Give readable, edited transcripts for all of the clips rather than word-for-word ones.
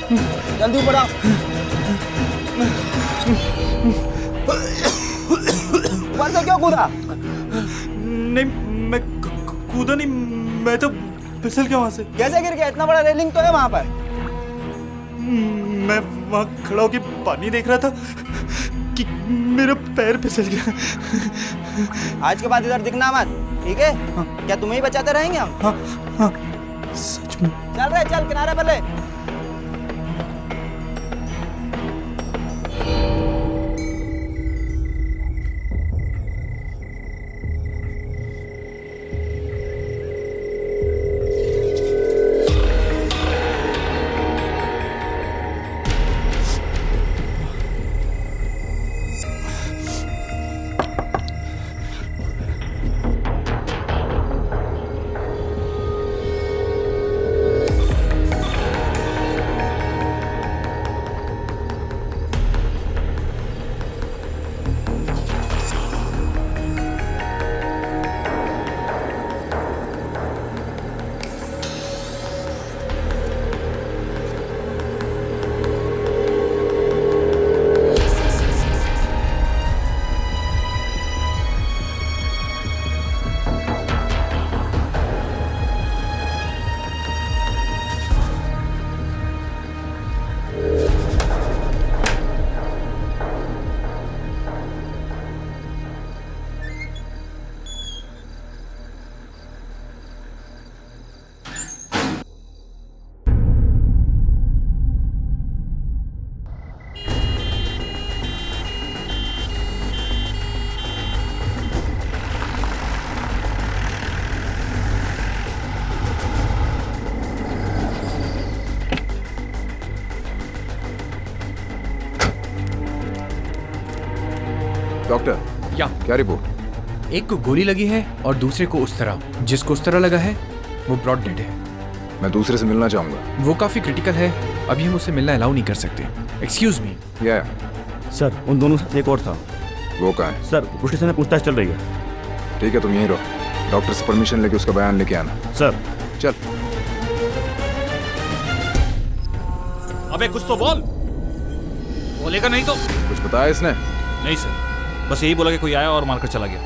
जल्दी ऊपर आओ। ऊपर से क्यों कूदा? नहीं मैं कूदा नहीं, मैं तो फिसल गया वहां से। कैसे गिर गया? इतना बड़ा रेलिंग तो है वहां पर। मैं वहां खड़ा होकर पानी देख रहा था कि मेरा पैर फिसल गया। आज के बाद इधर दिखना मत, ठीक है? हाँ। क्या तुम्हें ही बचाते रहेंगे हम? हाँ हाँ सच में। चल रहे, चल किनारे पर ले। डॉक्टर या क्या रिपोर्ट? एक को गोली लगी है और दूसरे को उस तरह, जिसको उस तरह लगा है वो ब्रॉड डेड है। मैं दूसरे से मिलना चाहूंगा। वो काफी क्रिटिकल है, अभी हम उससे मिलना अलाउ नहीं कर सकते। Excuse me. या सर उन दोनों के साथ एक और था। वो कहाँ है? सर पुलिस स्टेशन में पूछताछ चल रही है। ठीक है तुम यहीं रहो, डॉक्टर से परमिशन लेके उसका बयान लेके आना। सर चल। अबे कुछ तो बोल, बोलेगा नहीं तो। कुछ बताया इसने? नहीं सर, बस यही बोला कि कोई आया और मारकर चला गया।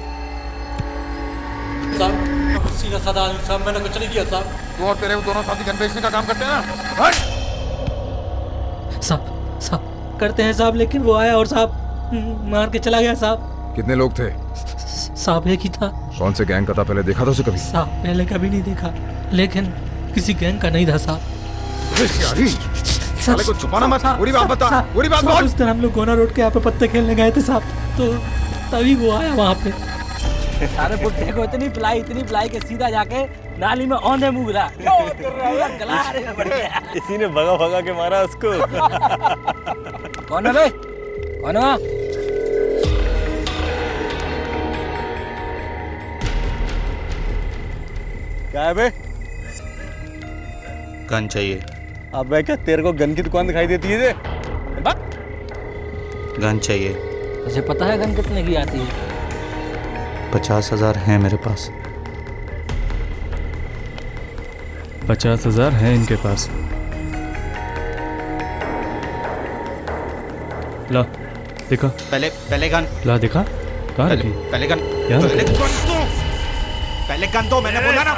साहब सीधा साधा आदमी साहब, मैंने कुछ नहीं किया साहब। तू और तेरे दोनों साथी गन बेचने का काम करते हैं ना? साहब करते हैं साहब, लेकिन वो आया और साहब मार के चला गया साहब। कितने लोग थे? साहब एक ही था कौन से गैंग का था? पहले देखा था उसे कभी? साहब, पहले कभी नहीं देखा, लेकिन किसी गैंग का नहीं था साहब। साले को छुपाना मत, पूरी बात बता, पूरी बात बोल। उस दिन हम लोग गोना रोड के यहाँ पे पत्ते खेलने गए थे साहब, तो तभी वो आया वहाँ पे। सारे बुड्ढे को इतनी पिलाई के सीधा जाके नाली में औंधे मुँह गिरा। इसी ने भगा भगा के मारा उसको। कौन है बे? कौन है? क्या है बे? गन चाहिए। अबे क्या तेरे को गन की दुकान दिखाई देती है? गन चाहिए। तुझे पता है गन कितने की आती है? 50,000 है मेरे पास। 50,000 है इनके पास। ला देखा? पहले गन। ला देखा? कहाँ रखी? पहले गन। यार पहले गन दो, मैंने बोला ना।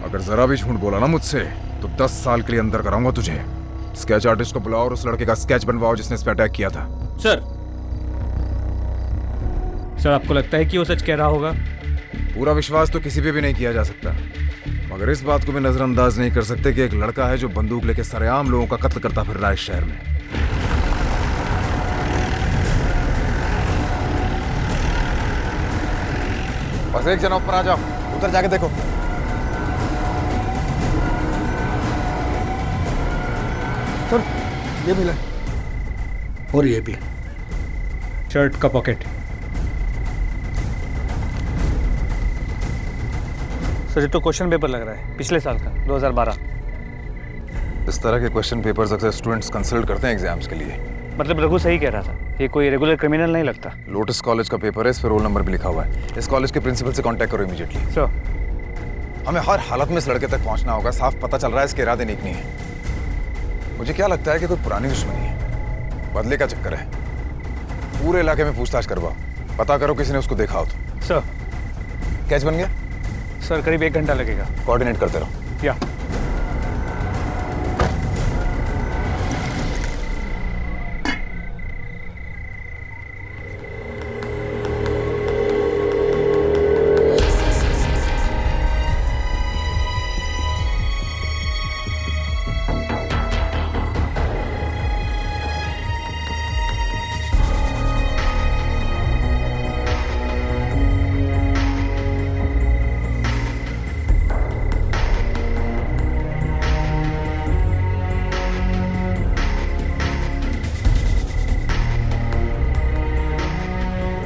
अगर जरा भी झूठ बोला ना मुझसे तो 10 साल के लिए अंदर कराऊंगा तुझे। स्केच आर्टिस्ट को बुलाओ और उस लड़के का स्केच बनवाओ जिसने इस पे अटैक किया था। सर आपको लगता है कि वो सच कह रहा होगा? पूरा विश्वास तो किसी पे भी नहीं किया जा सकता, मगर इस बात को भी नजरअंदाज नहीं कर सकते कि एक लड़का है जो बंदूक लेके सरेआम लोगों का कत्ल करता फिर रहा है इस शहर में। बस एक जना ऊपर आ जाओ, उधर जाके देखो। सर ये मिला और ये भी शर्ट का पॉकेट। सर ये तो क्वेश्चन पेपर लग रहा है पिछले साल का 2012। इस तरह के क्वेश्चन पेपर्स अक्सर स्टूडेंट्स कंसल्ट करते हैं एग्जाम्स के लिए। मतलब रघु सही कह रहा था, ये कोई रेगुलर क्रिमिनल नहीं लगता। लोटस कॉलेज का पेपर है, इस पर रोल नंबर भी लिखा हुआ है। इस कॉलेज के प्रिंसिपल से कांटेक्ट करो इमीडिएटली। सर हमें हर हालत में इस लड़के तक पहुंचना होगा। साफ पता चल रहा है इसके इरादे नेक नहीं है। मुझे क्या लगता है कि कोई पुरानी दुश्मनी है, बदले का चक्कर है। पूरे इलाके में पूछताछ करवाओ, पता करो किसी ने उसको देखा हो तो। सर। कैच बन गया? सर करीब 1 घंटा लगेगा। कोऑर्डिनेट करते रहो। या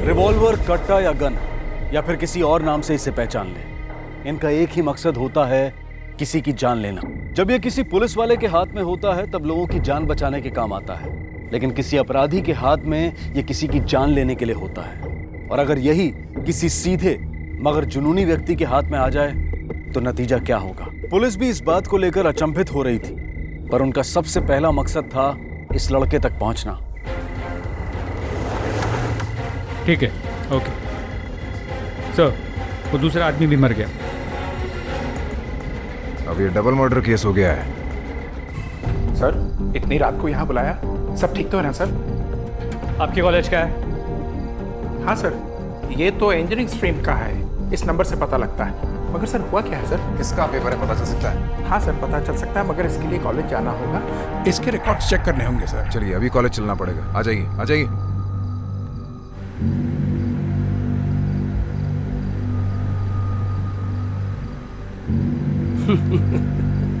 रिवॉल्वर, कट्टा या गन या फिर किसी और नाम से इसे पहचान ले, इनका एक ही मकसद होता है, किसी की जान लेना। जब ये किसी पुलिस वाले के हाथ में होता है तब लोगों की जान बचाने के काम आता है, लेकिन किसी अपराधी के हाथ में ये किसी की जान लेने के लिए होता है। और अगर यही किसी सीधे मगर जुनूनी व्यक्ति के हाथ में आ जाए तो नतीजा क्या होगा? पुलिस भी इस बात को लेकर अचंभित हो रही थी, पर उनका सबसे पहला मकसद था इस लड़के तक पहुंचना। ठीक है, ओके सर। वो दूसरा आदमी भी मर गया। अब ये डबल मर्डर केस हो गया है। सर, इतनी रात को यहाँ बुलाया, सब ठीक तो है ना सर? आपके कॉलेज का है? हाँ सर, ये तो इंजीनियरिंग स्ट्रीम का है, इस नंबर से पता लगता है। मगर सर हुआ क्या है सर? किसका पेपर है पता चल सकता है? हाँ सर, पता चल सकता है, मगर इसके लिए कॉलेज जाना होगा, इसके रिकॉर्ड्स चेक करने होंगे सर। चलिए अभी कॉलेज चलना पड़ेगा। आ जाइए, आ जाइए।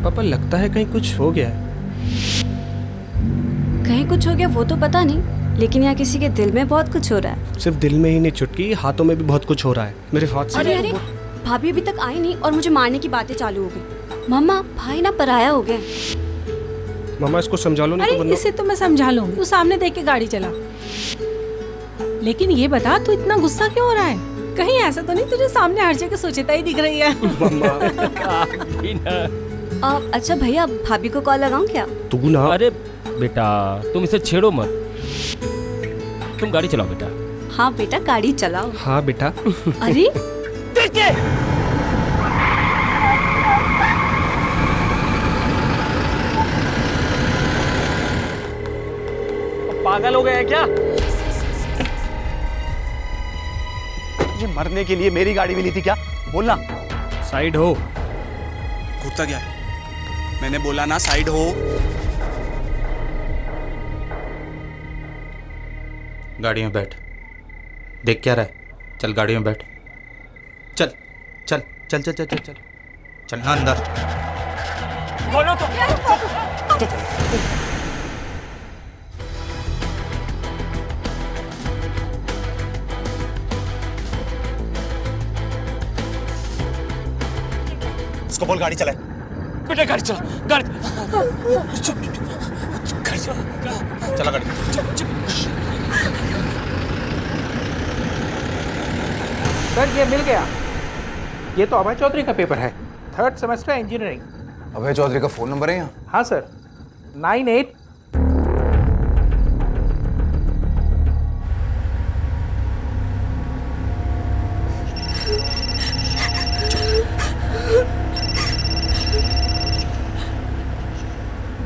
पापा लगता है कहीं कुछ हो गया है। कहीं कुछ हो गया वो तो पता नहीं, लेकिन यहाँ किसी के दिल में बहुत कुछ हो रहा है। सिर्फ दिल में ही नहीं चुटकी, हाथों में भी बहुत कुछ हो रहा है। मेरे हाथ से। अरे भाभी अभी तक आई नहीं और मुझे मारने की बातें चालू हो गई। मम्मा भाई ना पराया हो गए। मम्मा इसको समझा लो। अरे इसे तो मैं समझा लूंगी, तू सामने देख के गाड़ी चला। लेकिन ये बता तू इतना गुस्सा क्यों हो रहा है? कहीं ऐसा तो नहीं तुझे सामने हर जगह सोचता ही दिख रही है? अच्छा भैया, भाभी को कॉल लगाऊं क्या? तू ना। अरे बेटा तुम इसे छेड़ो मत, तुम गाड़ी चलाओ बेटा। हाँ बेटा गाड़ी चलाओ। हाँ बेटा। अरे पागल हो गया है क्या? मुझे मरने के लिए मेरी गाड़ी मिली थी क्या? बोलना। साइड हो। घुटता क्या है? मैंने बोला ना साइड हो। गाड़ी में बैठ। देख क्या रहा है? चल गाड़ी में बैठ। चल चल चल चल चल चल चल चलना अंदर। बोलो तो। उसको बोल गाड़ी चलाए। बेटा गाड़ी चला, गाड़ी चला गाड़ी। सर ये मिल गया, ये तो अभय चौधरी का पेपर है, 3rd सेमेस्टर इंजीनियरिंग। अभय चौधरी का फोन नंबर है यहाँ? हाँ सर, 98।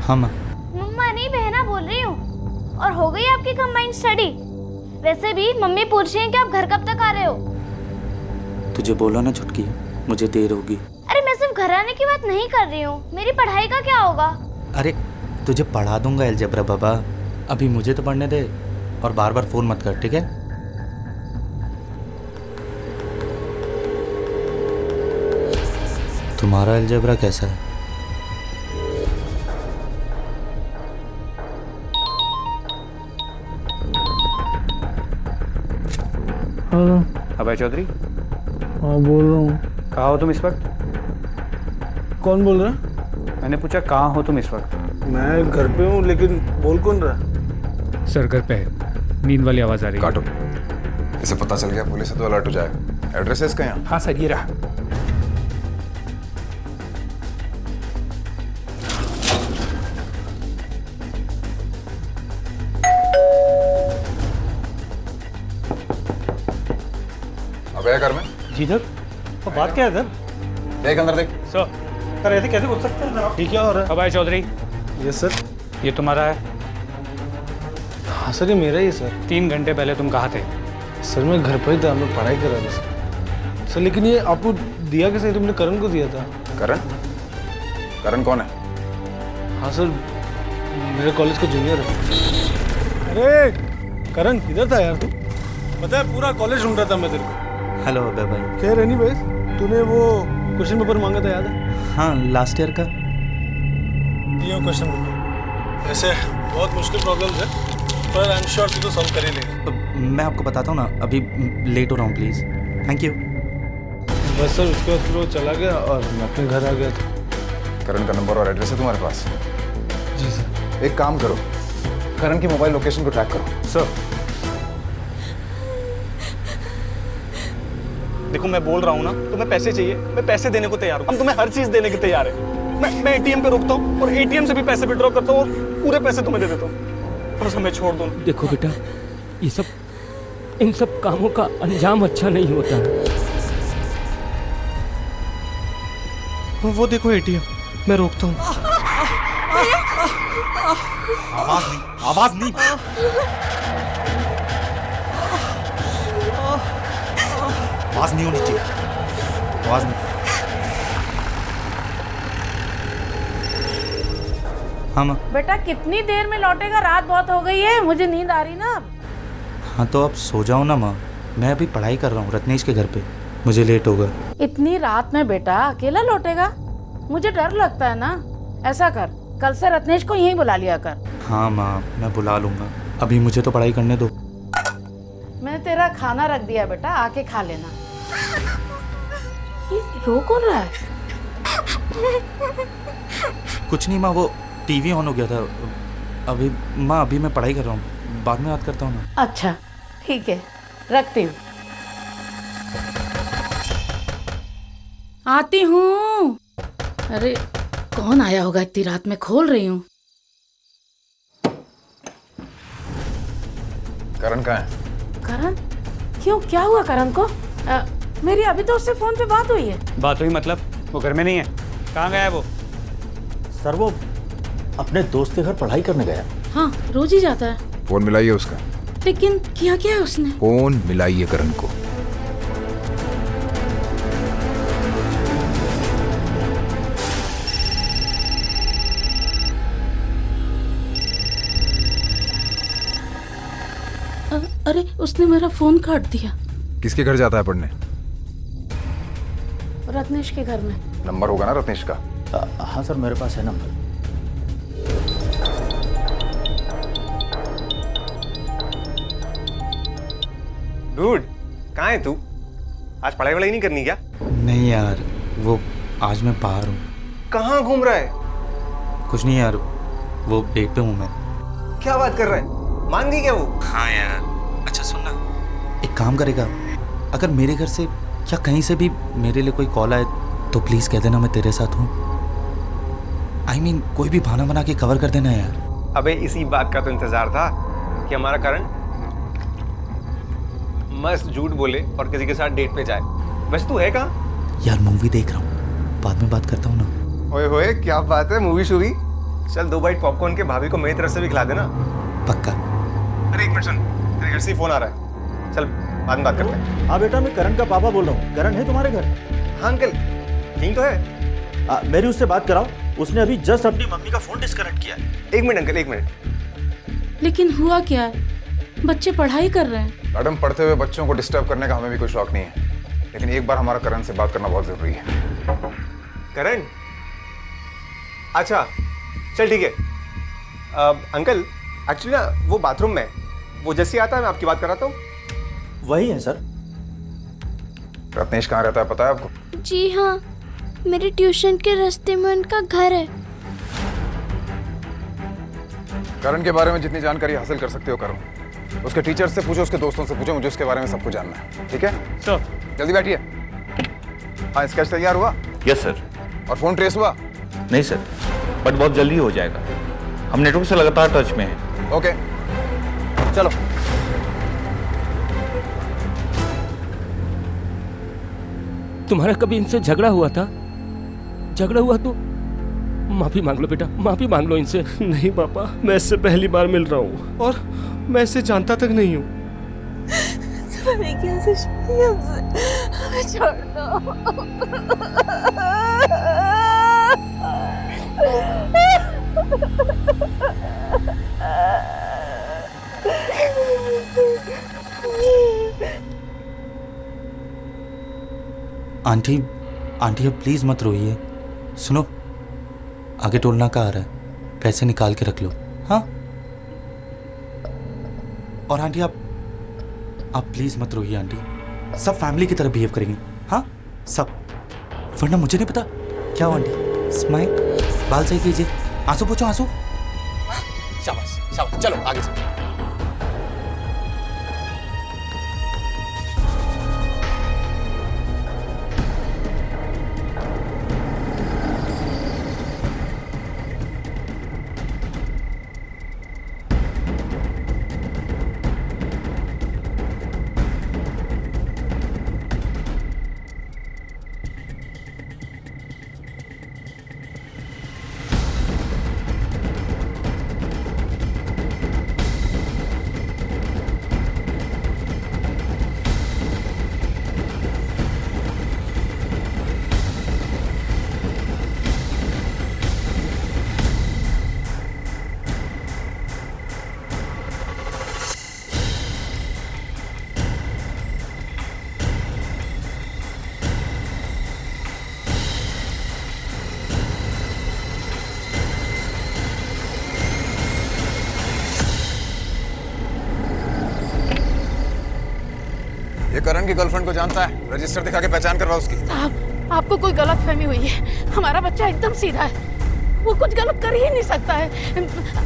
हाँ माँ। मम्मा नहीं बहना बोल रही हूँ। और हो गई आपकी कंबाइंड स्टडी? वैसे भी मम्मी पूछ रही हैं कि आप घर कब तक आ रहे हो? तुझे बोला ना छुटकी, मुझे देर होगी। अरे मैं सिर्फ घर आने की बात नहीं कर रही हूँ, मेरी पढ़ाई का क्या होगा? अरे तुझे पढ़ा दूंगा अलजेब्रा बाबा, अभी मुझे तो पढ़ने दे और बार बार फोन मत कर, ठीक है? तुम्हारा अलजेब्रा कैसा है? अभय चौधरी। हाँ बोल रहा हूँ। कहाँ हो तुम इस वक्त? कौन बोल रहा है? मैंने पूछा कहाँ हो तुम इस वक्त? मैं घर पे हूँ, लेकिन बोल कौन रहा? सर घर पे है, नींद वाली आवाज आ रही है। काटो। इसे पता चल गया पुलिस से तो अलर्ट हो जाएगा। एड्रेस है इसका यहाँ? हाँ सर ये रहा। जिधर तो बात क्या है सर? देख अंदर देख। सर ऐसे कैसे घुस सकते हैं सर? ठीक क्या हो रहा है? अभय चौधरी, यस सर। ये तुम्हारा है? हाँ सर, ये मेरा ही है सर। 3 घंटे पहले तुम कहाँ थे? सर मैं घर पर ही था, मैं पढ़ाई कर रहा था सर। सर लेकिन ये आपको दिया कैसे? तुमने करण को दिया था। करण? करण कौन है? हाँ सर, मेरे कॉलेज का जूनियर है। अरे करण किधर था यार तू? पता है पूरा कॉलेज ढूंढ रहा था मैं तेरे को। हेलो अबे भाई। खैर एनीवेज, तूने वो क्वेश्चन पेपर मांगा था, याद है? हाँ, लास्ट ईयर का। ये क्वेश्चन पेपर ऐसे बहुत मुश्किल प्रॉब्लम्स है, पर आई एम श्योर तू तो सॉल्व कर ही लेगा। मैं आपको बताता हूँ ना, अभी लेट हो रहा हूँ प्लीज़। Thank you. बस सर उसके बाद फिर वो चला गया और मैं अपने घर आ गया था। करण का नंबर और एड्रेस है तुम्हारे पास? जी सर। एक काम करो, करण की मोबाइल लोकेशन को ट्रैक करो। सर देखो, मैं बोल रहा हूँ ना, तुम्हें पैसे चाहिए, मैं पैसे देने को तैयार हूँ। हम तुम्हें हर चीज देने के तैयार है। मैं एटीएम पे रुकता हूँ और एटीएम से भी पैसे विड्रॉ करता हूँ और पूरे पैसे तुम्हें दे देता हूँ। बस हमें छोड़ दो। देखो बेटा, ये सब इन सब कामों का अंजाम अच्छा नहीं होता है। वो देखो एटीएम, मैं रोकता हूँ। आवाज नहीं, आवाज नहीं। आवाज नहीं होनी चाहिए, आवाज नहीं। हाँ माँ। बेटा कितनी देर में लौटेगा? रात बहुत हो गई है, मुझे नींद आ रही ना। हाँ तो आप सो जाओ ना माँ, मैं अभी पढ़ाई कर रहा हूँ रत्नेश के घर पे, मुझे लेट होगा। इतनी रात में बेटा अकेला लौटेगा? मुझे डर लगता है ना। ऐसा कर, कल से रत्नेश को यहीं बुला लिया कर। हाँ माँ, मैं बुला लूंगा, अभी मुझे तो पढ़ाई करने दो। मैंने तेरा खाना रख दिया बेटा, आके खा लेना। ये रो कौन रहा है? कुछ नहीं माँ, वो टीवी ऑन हो गया था अभी। माँ अभी मैं पढ़ाई कर रहा हूँ, बाद में बात करता हूँ ना। अच्छा ठीक है, रखती हूँ। आती हूँ। अरे कौन आया होगा इतनी रात में? खोल रही हूँ। करण कहाँ है? करण? क्यों, क्या हुआ करण को? मेरी अभी तो उससे फोन पे बात हुई है। बात हुई मतलब? वो घर में नहीं है? कहाँ गया है वो? सर वो अपने दोस्त के घर पढ़ाई करने गया। हाँ, रोज ही जाता है। फोन मिलाइए उसका। लेकिन किया क्या है उसने? फोन मिलाइए करण को। अरे उसने मेरा फोन काट दिया। किसके घर जाता है पढ़ने? रत्नेश के घर में। नंबर होगा ना रत्नेश का? हाँ सर, मेरे पास है नंबर। डूड, कहाँ है तू? आज पढ़ाई वढ़ाई नहीं करनी क्या? नहीं यार, वो आज मैं बाहर हूँ। कहाँ घूम रहा है? कुछ नहीं यार, वो डेट पे हूँ मैं। क्या बात कर रहा है? मान गई क्या वो? हाँ यार। अच्छा सुन ना, एक काम करेगा, अगर मेरे घर से या कहीं से भी मेरे लिए कोई कॉल आए तो प्लीज कह देना मैं तेरे साथ हूँ। आई मीन कोई भी बहाना बना के कवर कर देना यार। अबे इसी बात का तो इंतजार था कि हमारा करण मस्त झूठ बोले और किसी के साथ डेट पे जाए। बस तू है कहाँ? यार मूवी देख रहा हूँ, बाद में बात करता हूँ ना। ओए होए, क्या बात है, मूवी शूवी? चल 2 बाइट पॉपकॉर्न के भाभी को मेरी तरफ से भी खिला देना। पक्का। अरे एक मिनट सुन, तेरे घर से फोन आ रहा है, चल बाद में बात करते हैं। हाँ बेटा, मैं करण का पापा बोल रहा हूँ। करण है तुम्हारे घर? हाँ अंकल, ठीक तो है। मेरी उससे बात कराओ, उसने अभी जस्ट अपनी मम्मी का फोन डिस्कनेक्ट किया है। 1 मिनट अंकल, 1 मिनट। लेकिन हुआ क्या है? बच्चे पढ़ाई कर रहे हैं। मैडम, पढ़ते हुए बच्चों को डिस्टर्ब करने का हमें भी कोई शौक नहीं है, लेकिन एक बार हमारा करण से बात करना बहुत जरूरी है। करण? अच्छा चल ठीक है। अंकल एक्चुअली ना वो बाथरूम में, वो जैसे आता है मैं आपकी बात कराता हूँ। वही है सर। रत्नेश कहाँ रहता है पता है आपको? जी हाँ, मेरे ट्यूशन के रास्ते में उनका घर है। करण के बारे में जितनी जानकारी हासिल कर सकते हो करो। उसके टीचर से पूछो, उसके दोस्तों से पूछो, मुझे उसके बारे में सब कुछ जानना है। ठीक है सर? जल्दी बैठिए। हाँ, स्केच तैयार हुआ? Yes sir. और फोन ट्रेस हुआ? नहीं सर, बट बहुत जल्दी हो जाएगा, हम नेटवर्क से लगातार टच में हैं। ओके चलो। तुम्हारा कभी इनसे झगड़ा हुआ था? झगड़ा हुआ तो माफी मांग लो बेटा, माफी मांग लो इनसे। नहीं पापा, मैं इससे पहली बार मिल रहा हूँ और मैं इसे जानता तक नहीं हूँ। तुम्हारी क्या दुश्मनी है हमसे? हमें छोड़ आंटी आंटी अब प्लीज मत रोइए। सुनो, आगे टोलना का आ रहा है, पैसे निकाल के रख लो। हाँ, और आंटी आप प्लीज मत रोइए आंटी, सब फैमिली की तरह बिहेव करेंगे। हाँ सब, वरना मुझे नहीं पता क्या हो। आंटी स्माइल, बाल सही कीजिए, आंसू पोछो, आंसू। शाबाश शाबाश, चलो आगे से। ये करण की गर्लफ्रेंड को जानता है, रजिस्टर दिखा के पहचान करवा उसकी। साहब, आपको कोई गलत फहमी हुई है। हमारा बच्चा एकदम सीधा है, वो कुछ गलत कर ही नहीं सकता है।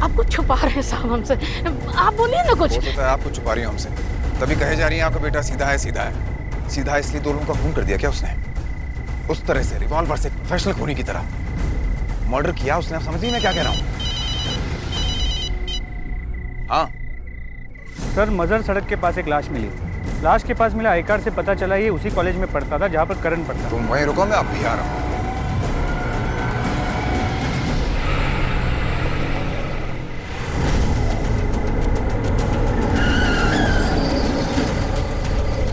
आप कुछ छुपा रहे हैं साहब हमसे, आप बोलिए ना कुछ। हो सकता है आप कुछ छुपा रही हो हमसे, तभी कहे जा रही है आपका बेटा सीधा है। सीधा है, सीधा है इसलिए 2 लोगों का खून कर दिया क्या उसने? उस तरह से रिवॉल्वर से, प्रोफेशनल खूनी की तरह मर्डर किया उसने। आप समझिए मैं क्या कह रहा हूँ? हाँ सर, मजर सड़क के पास एक लाश मिली। लाश के पास मिला आई कार्ड से पता चला ये उसी कॉलेज में पढ़ता था जहाँ पर करण पढ़ता। तुम वहीं रुको, मैं अभी आ रहा हूँ।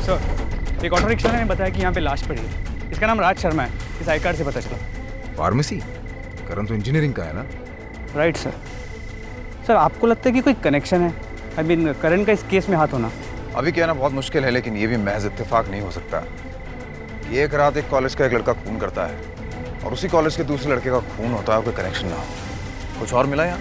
सर, एक ऑटो रिक्शा ने बताया कि यहाँ पे लाश पड़ी है। इसका नाम राज शर्मा है, इस आई कार्ड से पता चला। फार्मेसी? करण तो इंजीनियरिंग का है ना? Right sir. सर, आपको लगता है कि कोई कनेक्शन है, आई मीन करण का इस केस में हाथ होना? अभी कहना बहुत मुश्किल है, लेकिन ये भी महज इत्तेफाक नहीं हो सकता। ये एक रात एक कॉलेज का एक लड़का खून करता है और उसी कॉलेज के दूसरे लड़के का खून होता है, कोई कनेक्शन ना हो। कुछ और मिला यहाँ?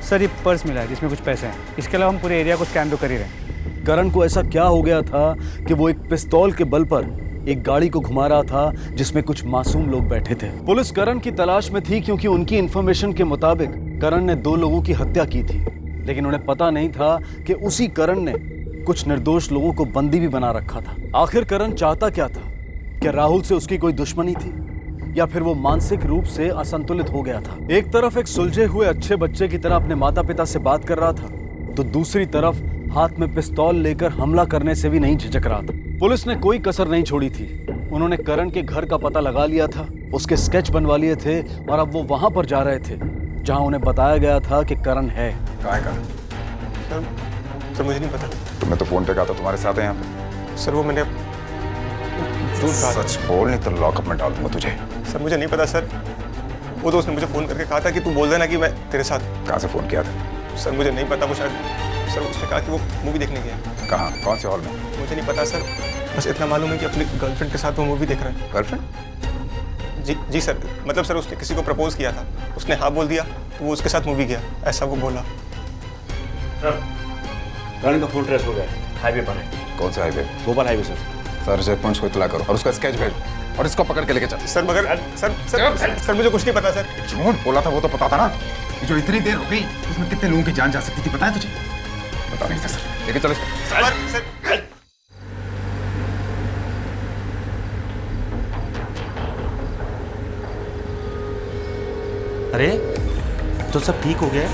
सर, ये पर्स मिला है जिसमें कुछ पैसे हैं। इसके अलावा हम पूरे एरिया को स्कैन तो कर ही रहे हैं। करण को ऐसा क्या हो गया था कि वो एक पिस्तौल के बल पर एक गाड़ी को घुमा रहा था जिसमें कुछ मासूम लोग बैठे थे। पुलिस करण की तलाश में थी क्योंकि उनकी इंफॉर्मेशन के मुताबिक करण ने 2 लोगों की हत्या की थी, लेकिन उन्हें पता नहीं था कि उसी करण ने कुछ निर्दोष लोगों को बंदी भी बना रखा था। आखिर करण चाहता क्या था? क्या राहुल से उसकी कोई दुश्मनी थी या फिर वो मानसिक रूप से असंतुलित हो गया था? एक तरफ एक सुलझे हुए अच्छे बच्चे की तरह अपने माता पिता से बात कर रहा था, तो दूसरी तरफ हाथ में पिस्तौल लेकर हमला करने से भी नहीं झिझक रहा था। पुलिस ने कोई कसर नहीं छोड़ी थी। उन्होंने करण के घर का पता लगा लिया था, उसके स्केच बनवा लिए थे और अब वो वहां पर जा रहे थे जहां उन्हें बताया गया था कि करण है। कहाँ है? सर मुझे नहीं पता। तुमने तो फोन पे कहा था तुम्हारे साथ है यहाँ पे। सर वो मैंने सच बोल, नहीं तो लॉकअप में डाल दूंगा तुझे। सर मुझे नहीं पता सर, वो तो उसने मुझे फ़ोन करके कहा था कि तू बोल देना कि मैं तेरे साथ। कहाँ से फ़ोन किया था? सर मुझे नहीं पता, वो शायद सर उसने कहा कि वो मूवी देखने गया। कहाँ, कौन से हॉल में? मुझे नहीं पता सर, बस इतना मालूम है कि अपनी गर्लफ्रेंड के साथ वो मूवी देख रहा है। गर्लफ्रेंड? जी सर, मतलब सर उसने किसी को प्रपोज किया था, उसने हाँ बोल दिया तो वो उसके साथ मूवी गया, ऐसा वो बोला। सर, करण का फोन ट्रेस हो गया है, हाईवे पर है। कौन सा highway? Bhopal highway sir. Sir check points को इतला करो और उसका स्केच भेजो और इसको पकड़ के लेके चल। सर मगर सर मुझे कुछ नहीं पता सर। झूठ बोला था वो तो पता था ना। जो इतनी देर हो गई उसमें कितने लोगों की जान जा सकती थी पता है तुझे? पता नहीं था सर। लेके चलो इसको। अरे तो सब ठीक हो गया?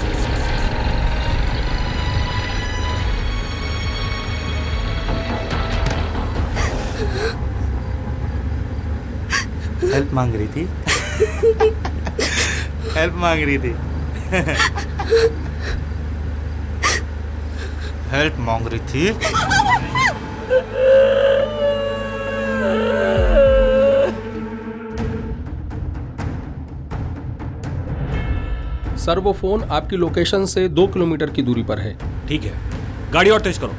हेल्प मांग रही थी। हेल्प मांग रही थी। हेल्प मांग रही थी। सर वो फोन आपकी लोकेशन से 2 किलोमीटर की दूरी पर है। ठीक है, गाड़ी और तेज करो।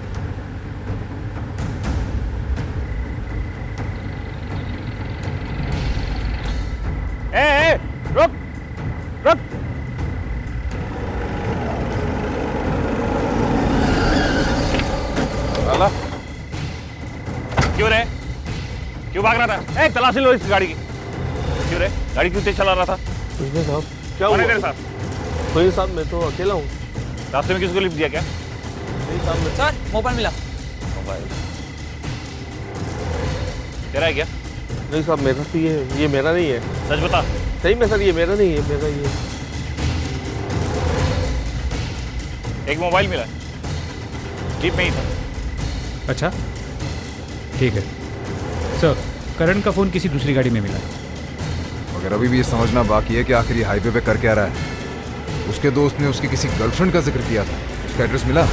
ए, रुक रुक। साला क्यों रे? क्यों भाग रहा था? ए, तलाशी लो इस गाड़ी की। क्यों रे? गाड़ी क्यों तेज चला रहा था? साहब क्या कौन है हुआ? तेरे साथ? कोई साहब, मैं तो अकेला हूँ। रास्ते में किसको लिफ्ट दिया क्या? नहीं साहब, मैं सर मोबाइल मिला। मोबाइल तेरा है क्या? नहीं साहब, मेरा तो ये मेरा नहीं है। सच बता। सही में सर, ये मेरा नहीं है, मेरा ये। एक मोबाइल मिला, जीप में ही था। अच्छा ठीक है सर, करण का फ़ोन किसी दूसरी गाड़ी में मिला है। मगर अभी भी ये समझना बाकी है कि आखिर ये हाईवे पे कर क्या रहा है। उसके दोस्त ने उसकी किसी गर्लफ्रेंड का जिक्र किया था, उसका एड्रेस मिला?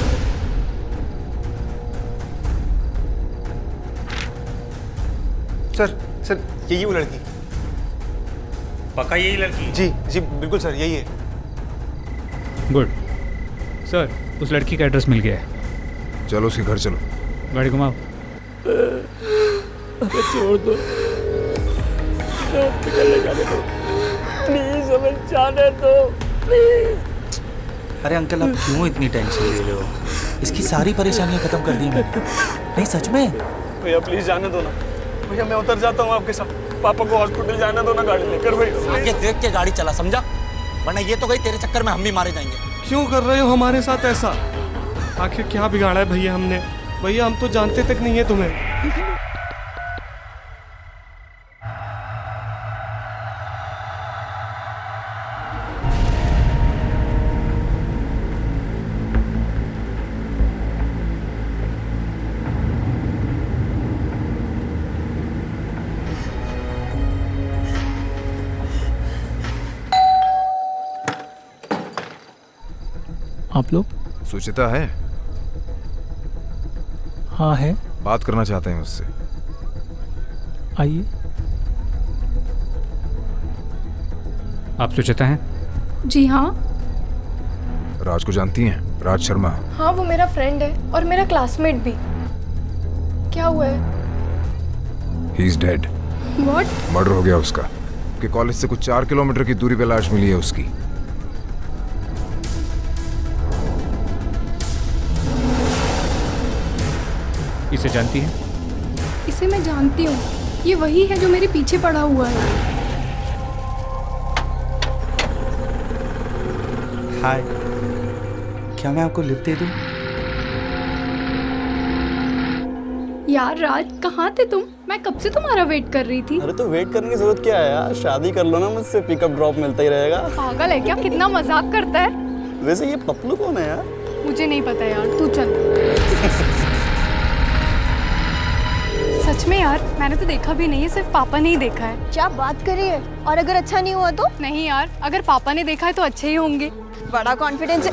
सर यही वो लड़की। पक्का यही लड़की? जी जी बिल्कुल सर, यही है। गुड सर, उस लड़की का एड्रेस मिल गया है। चलो उसके घर चलो। गाड़ी घुमाओ। अरे छोड़ दो, जाने दो प्लीज, हमें जाने दो प्लीज। अरे अंकल आप क्यों इतनी टेंशन ले रहे हो? इसकी सारी परेशानियां खत्म कर दी मैंने। नहीं सच में। भैया प्लीज जाने दो ना भैया, मैं उतर जाता हूँ आपके साथ। पापा को हॉस्पिटल जाने दो ना गाड़ी लेकर भैया। आगे देख के गाड़ी चला, समझा? वरना ये तो गई, तेरे चक्कर में हम भी मारे जाएंगे। क्यों कर रहे हो हमारे साथ ऐसा? आखिर क्या बिगाड़ा है भैया हमने? भैया हम तो जानते तक नहीं है तुम्हें। आप लोग? सुचिता है? हाँ है। बात करना चाहते हैं उससे। आइए। आप सुचिता हैं? जी हाँ। राज को जानती हैं? राज शर्मा। हाँ वो मेरा फ्रेंड है और मेरा क्लासमेट भी। क्या हुआ है? He is dead. What? Murder हो गया उसका। के कॉलेज से कुछ 4 किलोमीटर की दूरी पे लाश मिली है उसकी। इसे जानती हैं? इसे मैं जानती हूँ, ये वही है जो मेरे पीछे पड़ा हुआ है। हाय, क्या मैं आपको लिफ्ट दे दूं? यार राज, कहाँ थे तुम? मैं कब से तुम्हारा वेट कर रही थी। अरे तो वेट करने की जरूरत क्या है यार, शादी कर लो ना मुझसे, पिकअप ड्रॉप मिलता ही रहेगा। पागल है क्या? कितना मजाक करता है। वैसे ये पप्लू कौन है यार? मुझे नहीं पता यार, तू चल। सच में यार, मैंने तो देखा भी नहीं है, सिर्फ पापा ने ही देखा है। क्या बात कर रही है? और अगर अच्छा नहीं हुआ तो? नहीं यार, अगर पापा ने देखा है तो अच्छे ही होंगे। बड़ा कॉन्फिडेंस है।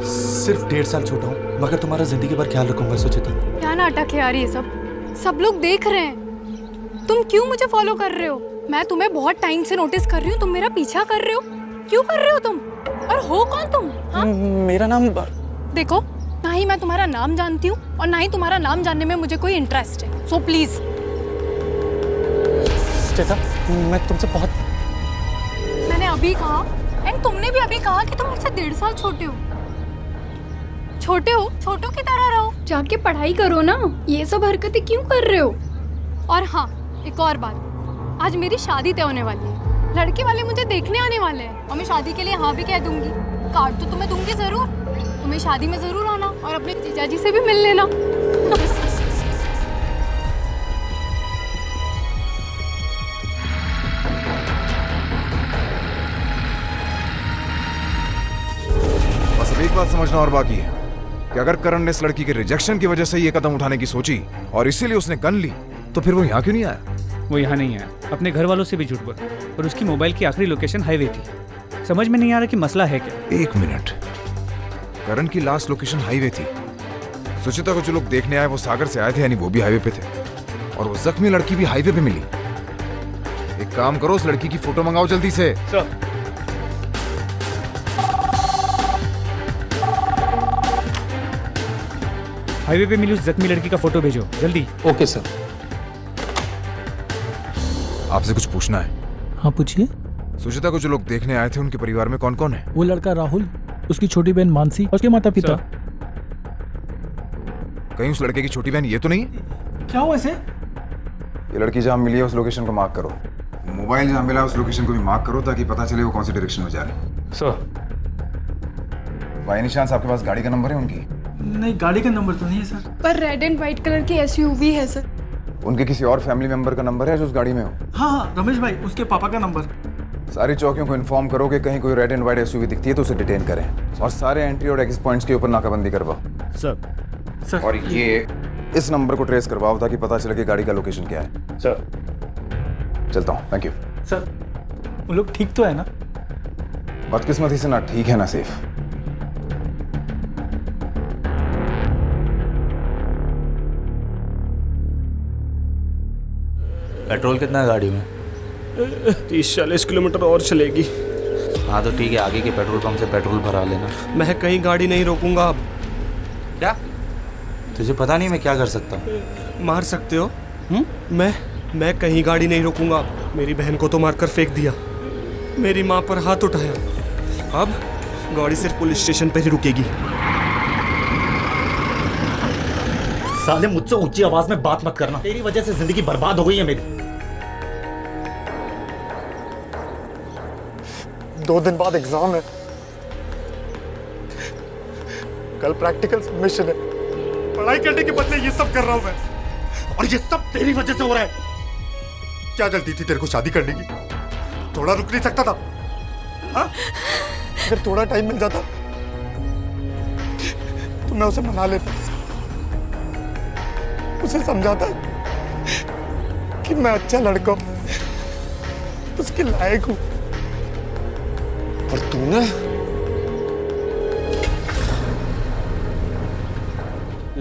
सिर्फ 1.5 साल छोटा हूँ, मगर तुम्हारा जिंदगी भर ख्याल रखूंगा सुचिता। क्या नाटक है यार ये सब लोग देख रहे हैं। तुम क्यों मुझे फॉलो कर रहे हो? मैं तुम्हें बहुत टाइम से नोटिस कर रही हूँ, तुम मेरा पीछा कर रहे हो। क्यों कर रहे हो तुम? और हो कौन तुम? हाँ? मेरा नाम देखो, ना ही मैं तुम्हारा नाम जानती हूँ और ना ही तुम्हारा नाम जानने में मुझे कोई इंटरेस्ट है। So please. चेता, मैं तुमसे बहुत। मैंने अभी कहा एंड तुमने भी अभी कहा कि तुम मुझसे 1.5 साल छोटे हो। छोटों की तरह रहो, जाके पढ़ाई करो ना। ये सब हरकतें क्यों कर रहे हो? और हाँ, एक और बात, आज मेरी शादी तय होने वाली है। लड़के वाले मुझे देखने आने वाले हैं और मैं शादी के लिए हाँ भी कह दूंगी। कार्ड तो तुम्हें दूंगी जरूर, तुम्हें शादी में जरूर आना और अपने जीजाजी से भी मिल लेना। बस अब एक बात समझना और बाकी है कि अगर करण ने इस लड़की के रिजेक्शन की वजह से ये कदम उठाने की सोची और इसीलिए उसने गन ली, तो फिर वो यहाँ क्यों नहीं आया? वो यहाँ नहीं आया, अपने घर वालों से भी झूठ बोला, और उसकी मोबाइल की आखिरी लोकेशन हाईवे थी। समझ में नहीं आ रहा कि मसला है क्या। एक मिनट, करण की लास्ट लोकेशन हाईवे थी। सुचिता को जो लोग देखने आए वो सागर से आए थे, यानी वो भी हाईवे पे थे, और वो जख्मी लड़की भी हाईवे पे मिली। एक काम करो, उस लड़की की फोटो मंगाओ जल्दी से। सर, हाईवे पे मिली उस जख्मी लड़की का फोटो भेजो जल्दी। Okay sir. आपसे कुछ पूछना है। हाँ पूछिए। सुचिता को जो लोग देखने आए थे उनके परिवार में कौन कौन है? वो लड़का राहुल, उसकी छोटी बहन मानसी और उसके माता पिता। कहीं उस लड़के की छोटी बहन ये तो नहीं? क्या हुआ इसे? ये लड़की जहाँ मिली है उस लोकेशन को मार्क करो। मोबाइल जहाँ मिला है उस लोकेशन को भी मार्क करो ताकि पता चले वो कौन सी डायरेक्शन में जा रहे हैं। सर, बाय निशान आपके पास गाड़ी का नंबर है उनकी? नहीं, गाड़ी का नंबर तो नहीं है सर। पर रेड एंड व्हाइट कलर की एसयूवी है सर। उनके किसी और फैमिली मेंबर का नंबर है जो उस गाड़ी में हो? हाँ, रमेश भाई, उसके पापा का नंबर। सारी चौकियों को इन्फॉर्म करो कि कहीं कोई रेड एंड व्हाइट एसयूवी दिखती है तो उसे डिटेन करें, और सारे एंट्री और एग्जिट पॉइंट्स के ऊपर नाकाबंदी करवाओ। सर। और ये इस नंबर को ट्रेस करवाओ ताकि पता चले कि गाड़ी का लोकेशन क्या है। सर, चलता हूँ, थैंक यू। सर, वो लोग ठीक तो है ना? बदकिस्मती से ना ठीक है ना सेफ। पेट्रोल कितना है गाड़ी में? 30-40 किलोमीटर और चलेगी। हाँ तो ठीक है, आगे के पेट्रोल पंप से पेट्रोल भरा लेना। मैं कहीं गाड़ी नहीं रोकूंगा अब। क्या? तुझे पता नहीं मैं क्या कर सकता हूँ? मार सकते हो? मैं कहीं गाड़ी नहीं रोकूंगा। मेरी बहन को तो मारकर फेंक दिया, मेरी माँ पर हाथ उठाया, अब गाड़ी सिर्फ पुलिस स्टेशन पर ही रुकेगी। साले, मुझसे ऊंची आवाज में बात मत करना, तेरी वजह से जिंदगी बर्बाद हो गई है मेरी। 2 दिन बाद एग्जाम है, कल प्रैक्टिकल सबमिशन है। पढ़ाई करने के बदले ये सब कर रहा हूं मैं, और ये सब तेरी वजह से हो रहा है। क्या जल्दी थी तेरे को शादी करने की? थोड़ा रुक नहीं सकता था? हाँ? अगर थोड़ा टाइम मिल जाता तो मैं उसे मना लेता, उसे समझाता कि मैं अच्छा लड़का हूं, उसके लायक हूं। और तूने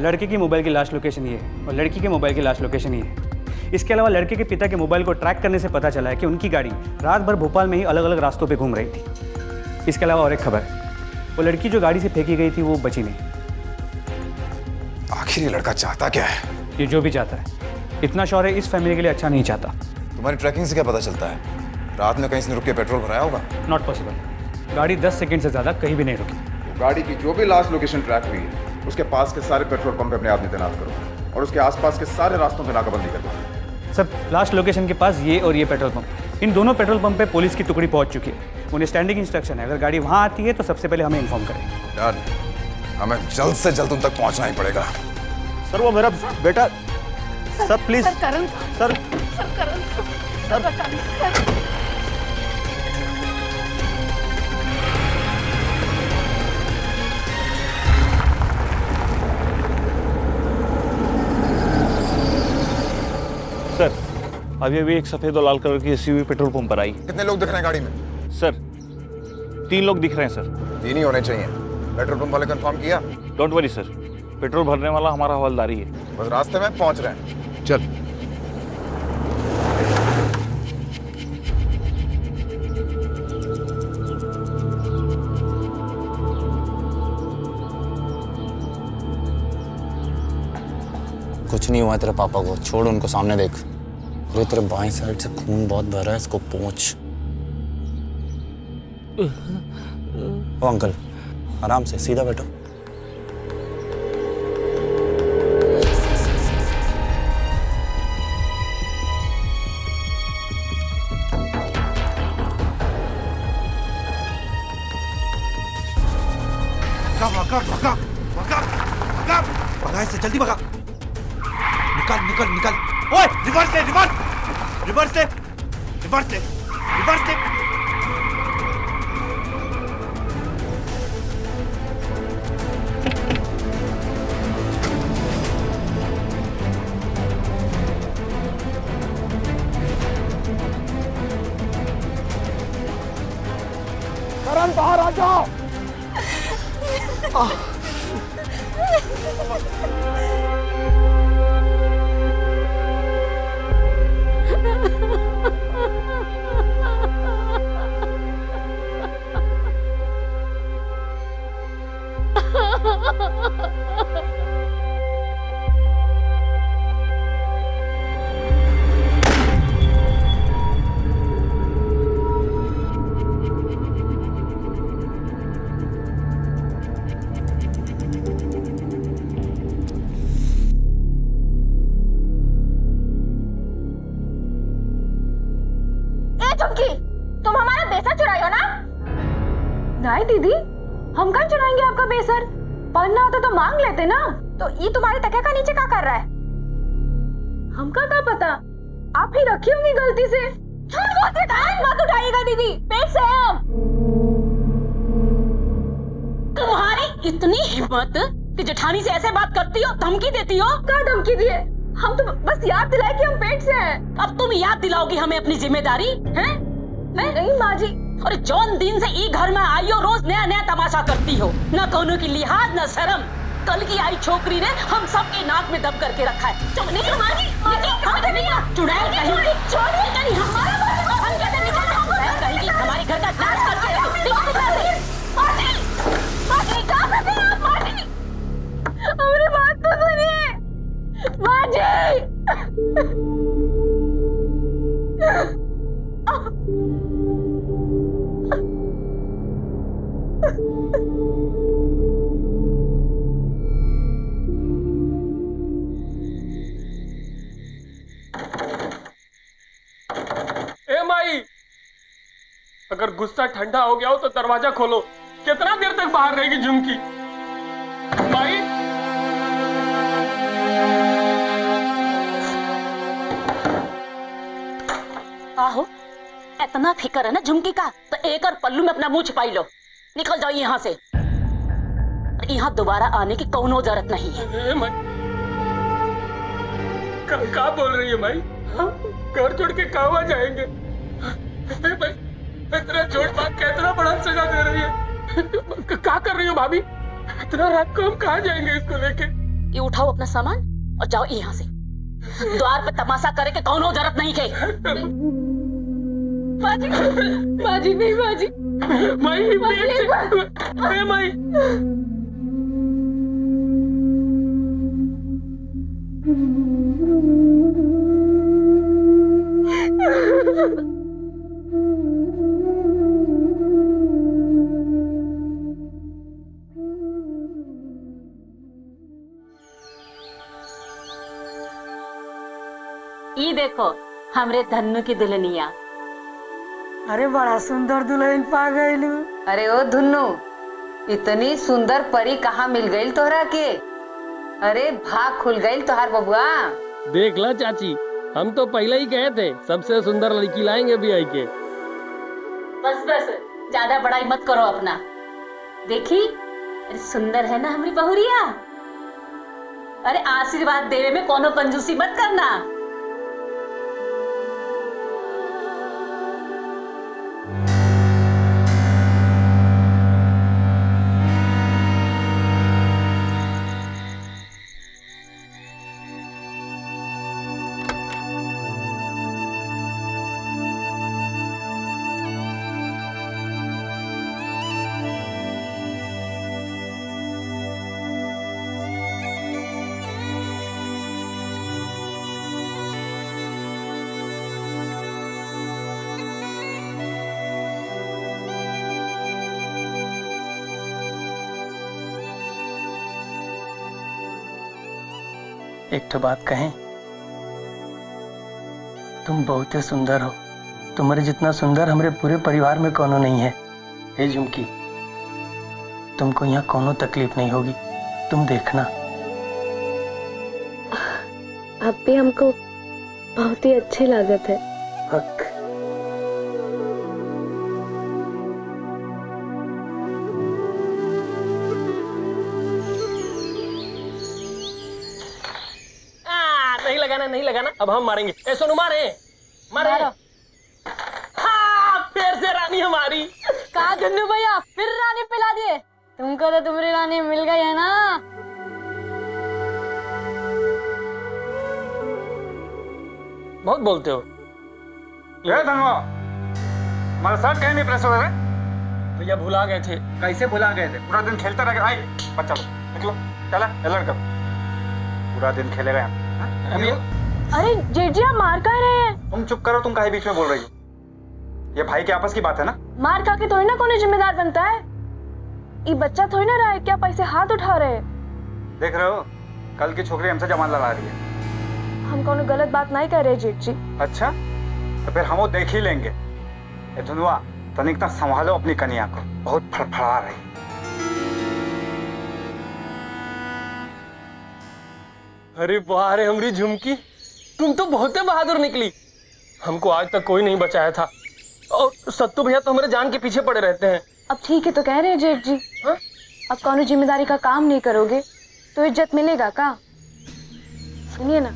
लड़के की मोबाइल की लास्ट लोकेशन ये है और लड़की के मोबाइल की लास्ट लोकेशन ये है। इसके अलावा लड़के के पिता के मोबाइल को ट्रैक करने से पता चला है कि उनकी गाड़ी रात भर भोपाल में ही अलग अलग रास्तों पे घूम रही थी। इसके अलावा और एक खबर, वो लड़की जो गाड़ी से फेंकी गई थी वो बची नहीं। आखिर ये लड़का चाहता क्या है? ये जो भी चाहता है, इतना शौर्य इस फैमिली के लिए अच्छा नहीं चाहता। तुम्हारी ट्रैकिंग से क्या पता चलता है? रात में कहीं से रुक के पेट्रोल भराया होगा? Not possible. गाड़ी 10 सेकंड से ज़्यादा कहीं भी नहीं रुकी। गाड़ी की जो भी लास्ट लोकेशन ट्रैक हुई है उसके पास के सारे पेट्रोल पंप पे अपने आदमी तैनात करो और उसके आसपास के सारे रास्तों पे नाकाबंदी कर दो। सब लास्ट लोकेशन के पास ये और ये पेट्रोल पंप, इन दोनों पेट्रोल पंप पे पुलिस की टुकड़ी पहुंच चुकी है। उन्हें स्टैंडिंग इंस्ट्रक्शन है, अगर गाड़ी वहां आती है तो सबसे पहले हमें इन्फॉर्म करें। डन, हमें जल्द से जल्द उन तक पहुंचना ही पड़ेगा। सर, वो मेरा बेटा। Sir please. Sir Karan. Sir Karan. Sir बचाइए सर। सर, अभी अभी एक सफेद और लाल कलर की एसयूवी पेट्रोल पंप पर आई। कितने लोग दिख रहे हैं गाड़ी में? सर, 3 लोग दिख रहे हैं सर। 3 ही होने चाहिए। पेट्रोल पंप वाले कंफर्म किया? डोंट वरी सर, पेट्रोल भरने वाला हमारा हवलदारी है। बस रास्ते में पहुंच रहे हैं। चल। कुछ नहीं हुआ तेरे पापा को, छोड़ उनको, सामने देख। अरे तेरे बाएं साइड से खून बहुत भर रहा है, इसको पोंछ। ओ अंकल, आराम से, सीधा बैठो। भगा इससे, जल्दी भगा। निकाल निकाल निकाल। ओए, रिवर्स ले, रिवर्स रिवर्स ले, रिवर्स ले, रिवर्स ले। करण बाहर आ जाओ। तुम हमारा बेसर चुराई हो ना? नहीं दीदी, हम कहाँ चुराएंगे आपका बेसर? पढ़ना होता तो मांग लेते ना। तो ये तुम्हारे तकिया का नीचे क्या कर रहा है? हमका क्या पता, आप ही रखी होंगी गलती से। झूठ बोलते हैं, मत उठाइएगा दीदी, पेट से है हम। तुम्हारी इतनी हिम्मत कि जेठानी से ऐसे बात करती हो, धमकी देती हो? क्या धमकी दिए? हम तो बस याद दिलाए कि हम पेट से हैं। अब तुम याद दिलाओगी हमें अपनी जिम्मेदारी, हैं? नहीं माँ जी। और जौन दिन से ई घर में आई हो, रोज नया नया तमाशा करती हो, न कोनो की लिहाज न शर्म। कल की आई छोकरी ने हम सबके नाक में दब करके रखा है। नहीं माँ जी, चुड़ैल कहीं, छोड़िए कहीं हमारा हमारे घर का नाश करके हमारी बात तो सुनिए माँ जी। ए माई, अगर गुस्सा ठंडा हो गया हो तो दरवाजा खोलो। कितना देर तक बाहर रहेगी झुमकी? माई, आहो, इतना फिक्र है ना झुमकी का, तो एक और पल्लू में अपना मुंह छिपाई लो। निकल जाओ यहाँ से, यहाँ दोबारा आने की कोनो जरूरत नहीं है। क्या बोल रही है माई? घर छोड़ के कहाँ जाएंगे? इतना छोट बात का इतना बड़ा सजा दे रही है। क्या कर रही हो भाभी? इतना रात को हम कहाँ जाएंगे इसको लेके? ये उठाओ अपना सामान और जाओ यहाँ से। द्वार पे तमाशा करे के कोनो जरूरत नहीं के। बाजी, बाजी नहीं बाजी। माई, माई। ई देखो हमरे धन्नू की दुल्हनिया। अरे बड़ा सुंदर दुल्हन पा गईलू। अरे ओ धुन्नू, इतनी सुंदर परी कहाँ मिल गई तोहरा के? अरे भाग खुल गई तोहार बबुआ। देख ला चाची, हम तो पहले ही कहे थे सबसे सुंदर लड़की लाएंगे बियाई के। बस बस, ज्यादा बड़ाई मत करो अपना। देखी, अरे सुंदर है ना हमारी बहुरिया। अरे आशीर्वाद देवे में कोनो कंजूसी मत करना। एक तो बात कहें, तुम बहुत ही सुंदर हो। तुम्हारे जितना सुंदर हमारे पूरे परिवार में कोनो नहीं है। हे झुमकी, तुमको यहाँ कोनो तकलीफ नहीं होगी, तुम देखना। आप भी हमको बहुत ही अच्छे लागत है। नहीं लगाना, अब हम मारेंगे। ए सोनू, मारे। हाँ, फिर से रानी हमारी। का गन्नू भैया फिर रानी पिला दिए। तुमको तो तुम्हारी रानी मिल गई है ना। बहुत बोलते हो। ये धनवा, हमारा शर्ट कहीं नहीं प्रेस हो रहा है। भैया भुला गए थे। कैसे भुला गए थे? पूरा दिन खेलता रह गया। आई बच्चा लो, निकलो, चला एलर्ट करो। पूरा दिन खेलेगा यहाँ। अरे जेठ जी आप मार कह रहे हैं? तुम चुप करो, तुम काहे बीच में बोल रही हो? ये भाई के आपस की बात है ना। मार खा के थोड़ी ना कौन जिम्मेदार बनता है। ये बच्चा थोड़ी ना रहा है क्या पैसे हाथ उठा रहे। देख रहे हो, कल की छोकरी हमसे जमान लड़ा रही है। हम कौन गलत बात नहीं कर रहे जेठ जी। अच्छा, तो फिर हम वो देख ही लेंगे। ए धुनवा, तनिक तक संभालो अपनी कन्या को, बहुत फड़फड़ा रही। अरे वाह रे हमारी झुमकी, तुम तो बहुत बहादुर निकली। हमको आज तक कोई नहीं बचाया था। और सत्तू भैया तो हमारे जान के पीछे पड़े रहते हैं। अब ठीक है तो कह रहे हैं जेठ जी। हाँ? अब कौन जिम्मेदारी का काम नहीं करोगे तो इज्जत मिलेगा का? सुनिए ना,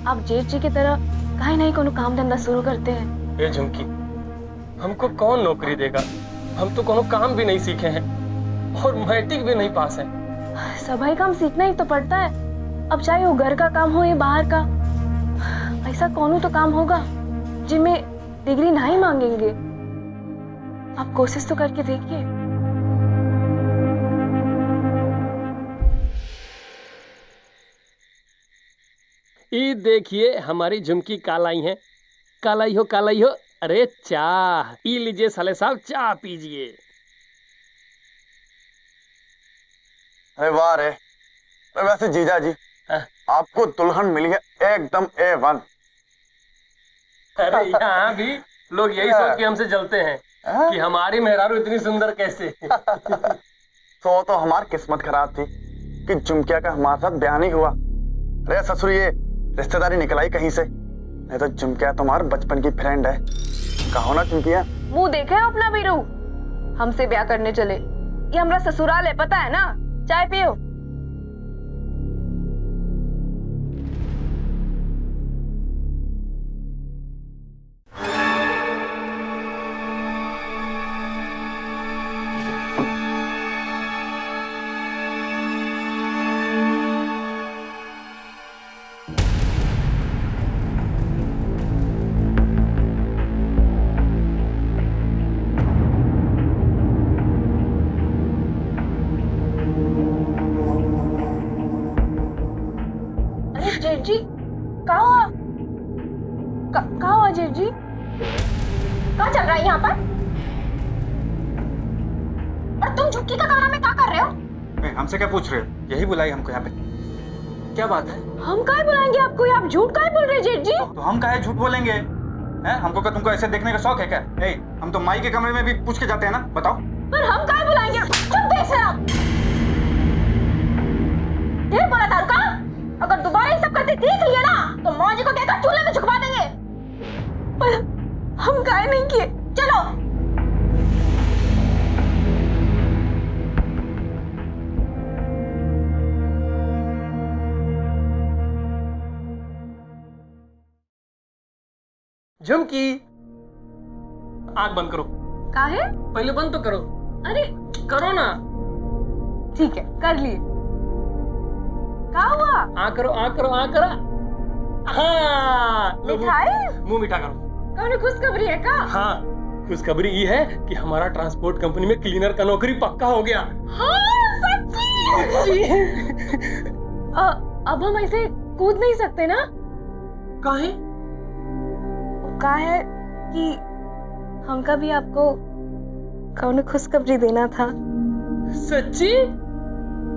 आप जेठ जी की तरह काहे नहीं कोनो काम धंधा शुरू करते हैं। ए झुमकी, हमको कौन नौकरी देगा? हम तो कोनो काम भी नहीं सीखे हैं और मैट्रिक भी नहीं पास है। सभी काम सीखना ही तो पड़ता है। अब चाहे वो घर का काम हो या बाहर का, ऐसा कौन तो काम होगा जिनमें डिग्री नहीं मांगेंगे। आप कोशिश तो करके देखिए। ये देखिए हमारी झुमकी कालाई है। कालाई हो कालाई हो। अरे चाह पी लीजिए साले साहब, चाह पीजिए। अरे वाह रे। वैसे जीजा जी, आपको दुल्हन मिली है एकदम A1। अरे यहाँ भी लोग यही सोच के हमसे जलते हैं कि हमारी मेहरारू इतनी सुंदर कैसे। तो हमारी किस्मत खराब थी कि झुमकिया का हमारे साथ ब्याह नहीं हुआ। अरे ससुर, ये रिश्तेदारी निकल आई कहीं से, नहीं तो झुमकिया तुम्हारे बचपन की फ्रेंड है। कहो ना झुमकिया। मुंह देखे अपना बीरू, हमसे ब्याह करने चले। ये हमारा ससुराल है, पता है ना। चाय पियो। जेठ जी कहाँ हुआ जेठ जी? क्या चल रहा है यहाँ पर? और तुम झुमकी का कमरा में क्या कर रहे हो? हमसे क्या पूछ रहे हो? यही बुलाई हमको यहाँ पे। क्या बात है? हम काहे बुलाएंगे आपको? आप झूठ काहे बोल रहे जेठ जी? तो हम काहे झूठ बोलेंगे? हैं? हमको क्या तुमको ऐसे देखने का शौक है क्या? हम तो माई के कमरे में भी पूछ के जाते हैं ना, बताओ। पर हम काहे बुलाएंगे? चुप बेशरम। ढेर बोला था का? अगर दोबारा ये सब करते देख लिया ना तो माँ जी को कहकर चूल्हे में झुकवा देंगे। पर हम काहे नहीं किए। चलो। झुमकी, आग बंद करो। काहे? पहले बंद तो करो। अरे करो ना। ठीक है, कर लिए। क्या हुआ? आ करो, आ करो, आ करो। हाँ, मिठाई? मुंह मीठा करो। कौन खुशखबरी है का? हाँ, खुशखबरी ये है कि हमारा ट्रांसपोर्ट कंपनी में क्लीनर का नौकरी पक्का हो गया। हाँ, सच्ची? अब हम ऐसे कूद नहीं सकते ना? काहे? क्या है कि हमका भी आपको कौन खुशखबरी देना था। सच्ची?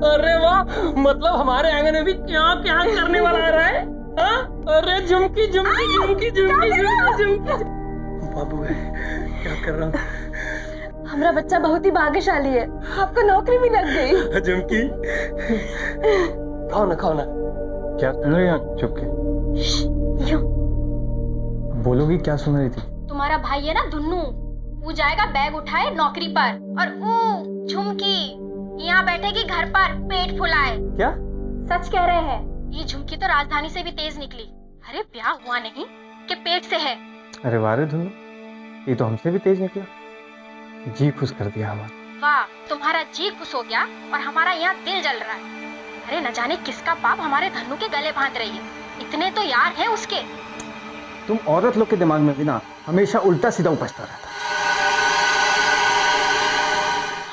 अरे वाह, मतलब हमारे आंगन में भी क्या क्या करने वाला आ रहा है? हाँ? अरे झुमकी झुमकी झुमकी झुमकी झुमकी झुमकी। बाबू है, क्या कर रहा हूँ? हमारा बच्चा बहुत ही भाग्यशाली है, आपको नौकरी भी लग गई। झुमकी, खाओ ना खाओ ना। क्या सुन रही हो? चुप के बोलोगी। क्या सुन रही थी? तुम्हारा भाई है ना दुन्नू, वो जाएगा बैग उठाए नौकरी पर, और वो झुमकी यहाँ बैठेगी घर पर पेट फुलाए। क्या? सच कह रहे हैं, ये झुमकी तो राजधानी से भी तेज निकली। अरे ब्याह हुआ नहीं कि पेट से है। अरे वाह रे धुनु, ये तो हमसे भी तेज निकला। जी खुश कर दिया हमारा। वाह, तुम्हारा जी खुश हो गया और हमारा यहाँ दिल जल रहा है। अरे न जाने किसका बाप हमारे धन्नू के गले बांध रही है। इतने तो यार हैं उसके। तुम औरत लोग के दिमाग में भी ना हमेशा उल्टा सीधा उपजता रहता।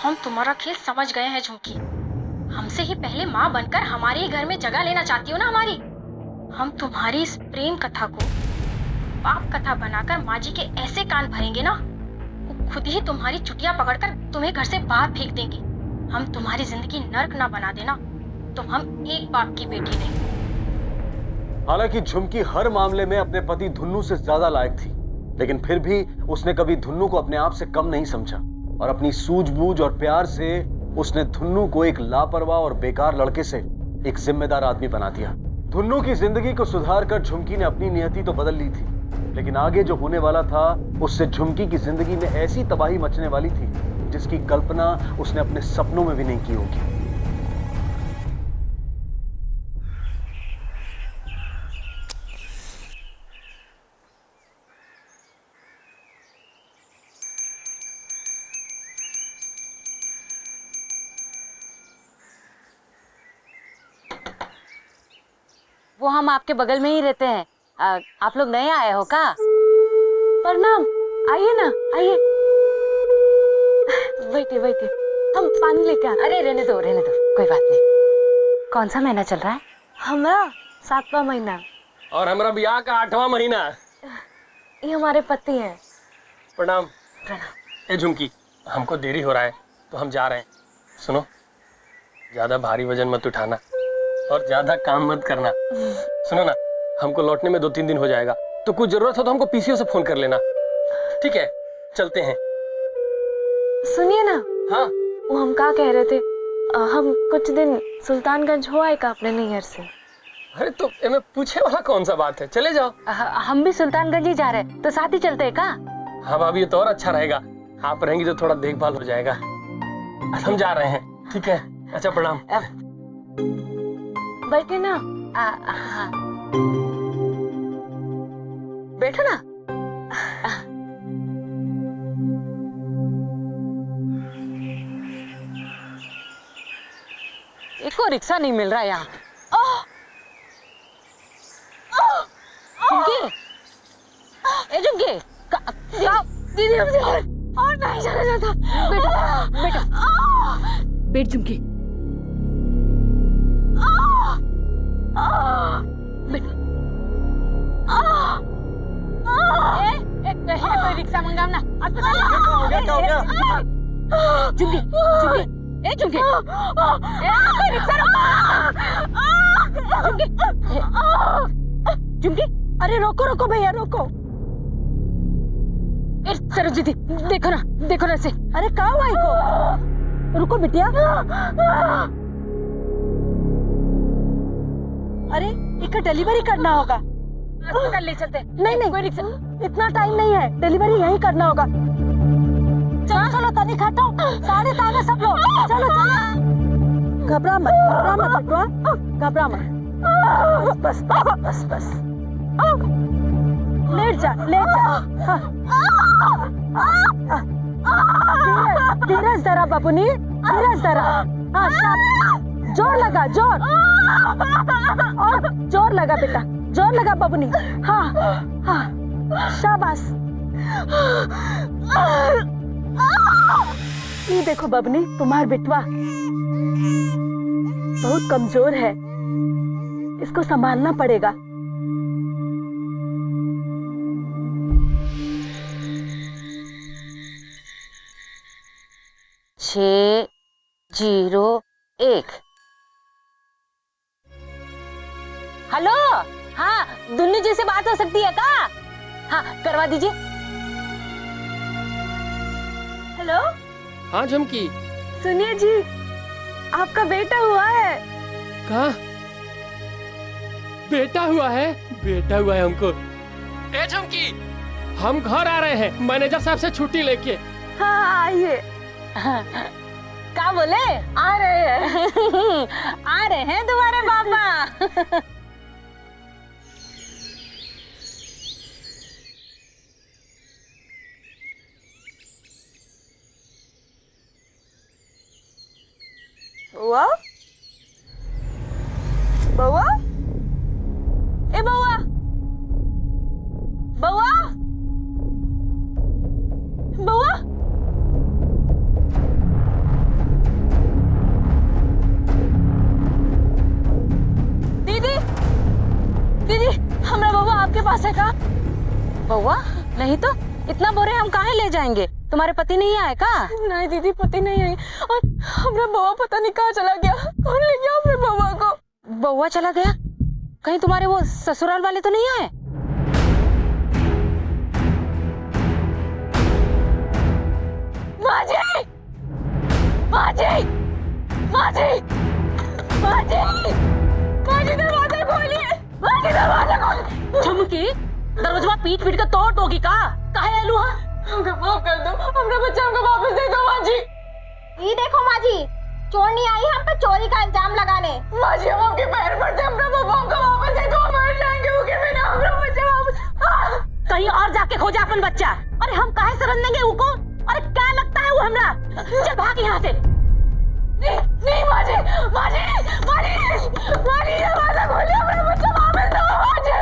हम तुम्हारा खेल समझ गए हैं झुमकी। हमसे ही पहले माँ बनकर हमारे ही घर में जगह लेना चाहती हो ना हमारी। हम तुम्हारी इस प्रेम कथा को पाप कथा बनाकर माँ जी के ऐसे कान भरेंगे ना, वो खुद ही तुम्हारी चुटिया पकड़कर तुम्हें घर से बाहर फेंक देंगे। हम तुम्हारी जिंदगी नर्क ना बना देना तो हम एक बाप की बेटी नहीं। हालांकि झुमकी हर मामले में अपने पति धुन्नू से ज्यादा लायक थी, लेकिन फिर भी उसने कभी धुन्नू को अपने आप से कम नहीं समझा और अपनी सूझबूझ और प्यार से उसने धुन्नू को एक लापरवाह और बेकार लड़के से एक जिम्मेदार आदमी बना दिया। धुन्नू की जिंदगी को सुधार कर झुमकी ने अपनी नियति तो बदल ली थी, लेकिन आगे जो होने वाला था उससे झुमकी की जिंदगी में ऐसी तबाही मचने वाली थी जिसकी कल्पना उसने अपने सपनों में भी नहीं की होगी। वो हम आपके बगल में ही रहते हैं। आप लोग नए आए हो का? प्रणाम, आइए ना, आइए। बैठिए बैठिए, हम पानी लेके आते। अरे रहने दो, कोई बात नहीं। कौन सा महीना चल रहा है? हमारा 7वां महीना। और हमारा ब्याह का 8वां महीना। ये हमारे पति हैं। प्रणाम। ए झुमकी, हमको देरी हो रहा है तो हम जा रहे हैं। सुनो, ज्यादा भारी वजन मत उठाना और ज्यादा काम मत करना। सुनो ना, हमको लौटने में 2-3 दिन हो जाएगा, तो कुछ जरूरत हो तो हमको पीसीओ से फोन कर लेना, ठीक है? चलते हैं। सुनिए ना। हाँ। वो हम क्या कह रहे थे, हम कुछ दिन सुल्तानगंज हो आए का अपने नैहर से। अरे तो मैं पूछे वाला कौन सा बात है, चले जाओ। हम भी सुल्तानगंज ही जा रहे हैं, तो साथ ही चलते हैं का? हाँ भाभी, ये तो और अच्छा रहेगा। आप रहेंगी तो थोड़ा देखभाल हो जाएगा। हम जा रहे हैं, ठीक है? अच्छा, प्रणाम। बैठे ना। हाँ। बैठो ना। एक को रिक्शा नहीं मिल रहा यहाँ। झुमकी, ए झुमकी, दीदी हमसे और नहीं जाना चाहता। बेटा, बैठ झुमकी। कोई रिक्शा मंगाओ ना, अस्पताल। क्या हो गया? झुमकी, ए झुमकी, कोई रिक्शा रोको। झुमकी, अरे रोको भैया, रोको। सरोज दीदी, देखो ना ऐसे। अरे कहाँ हुआ इनको? रुको बिटिया। अरे इसका डिलीवरी करना होगा, अस्पताल ले चलते। नहीं, कोई रिक्शा, इतना टाइम नहीं है, डिलीवरी यहीं करना होगा। चलो तनी खाटो, सारे ताने सब लोग। चलो। घबरा मत बेटवा, घबरा मत। बस। लेट जा। धीरज धरा बाबूनी, धीरज धरा। हाँ, जोर लगा, और जोर लगा बेटा, जोर लगा बाबूनी। हाँ, शाबाश। ये देखो बबनी, तुम्हार बिटवा बहुत कमजोर है, इसको संभालना पड़ेगा। छः 0-1। हेलो, हाँ, दुन्नू जी से बात हो सकती है का? हाँ, करवा दीजिए। हेलो। हाँ झुमकी। सुनिए जी, आपका बेटा हुआ है। कहाँ? बेटा हुआ है हमको। ए झुमकी, हम घर आ रहे हैं मैनेजर साहब से छुट्टी लेके। हाँ, आइए। क्या बोले? आ रहे हैं। आ रहे हैं तुम्हारे पापा। बउआ बउआ ए बउआ बउआ बउआ दीदी दीदी हमारा बउआ आपके पास है का? बउआ नहीं तो इतना बोरे हम कहाँ ले जाएंगे? तुम्हारे पति नहीं आए का? नहीं दीदी पति नहीं आए और हमारा बउआ पता नहीं कहाँ चला गया। कौन ले गया अपने बउआ को? बउआ चला गया? कहीं तुम्हारे वो ससुराल वाले तो नहीं आए? माजी माजी माजी माजी माजी दरवाजा खोलिए, माजी दरवाजा खोलिए। झुमकी दरवाजा पीट पीट कर तोड़ दोगी का? काहे आलू हा? हमको माफ कर दो, अपना बच्चा हमको वापस दे दो माजी। ये देखो माजी, चोर नहीं आई हम पे चोरी का इल्जाम लगाने। माजी हम आपके पैर पड़ते, अपना बब्बा हमको वापस दे दो, हम मर जाएंगे भूखे बिना, अपना बच्चा वापस। कहीं और जाके खोजा अपन बच्चा। अरे हम काहे शरण देंगे उनको? अरे क्या लगता है वो हमरा? चल भाग यहाँ से। नहीं नहीं माजी माजी माजी माजी दरवाजा खोलिए, अपना बच्चा वापस दो माजी।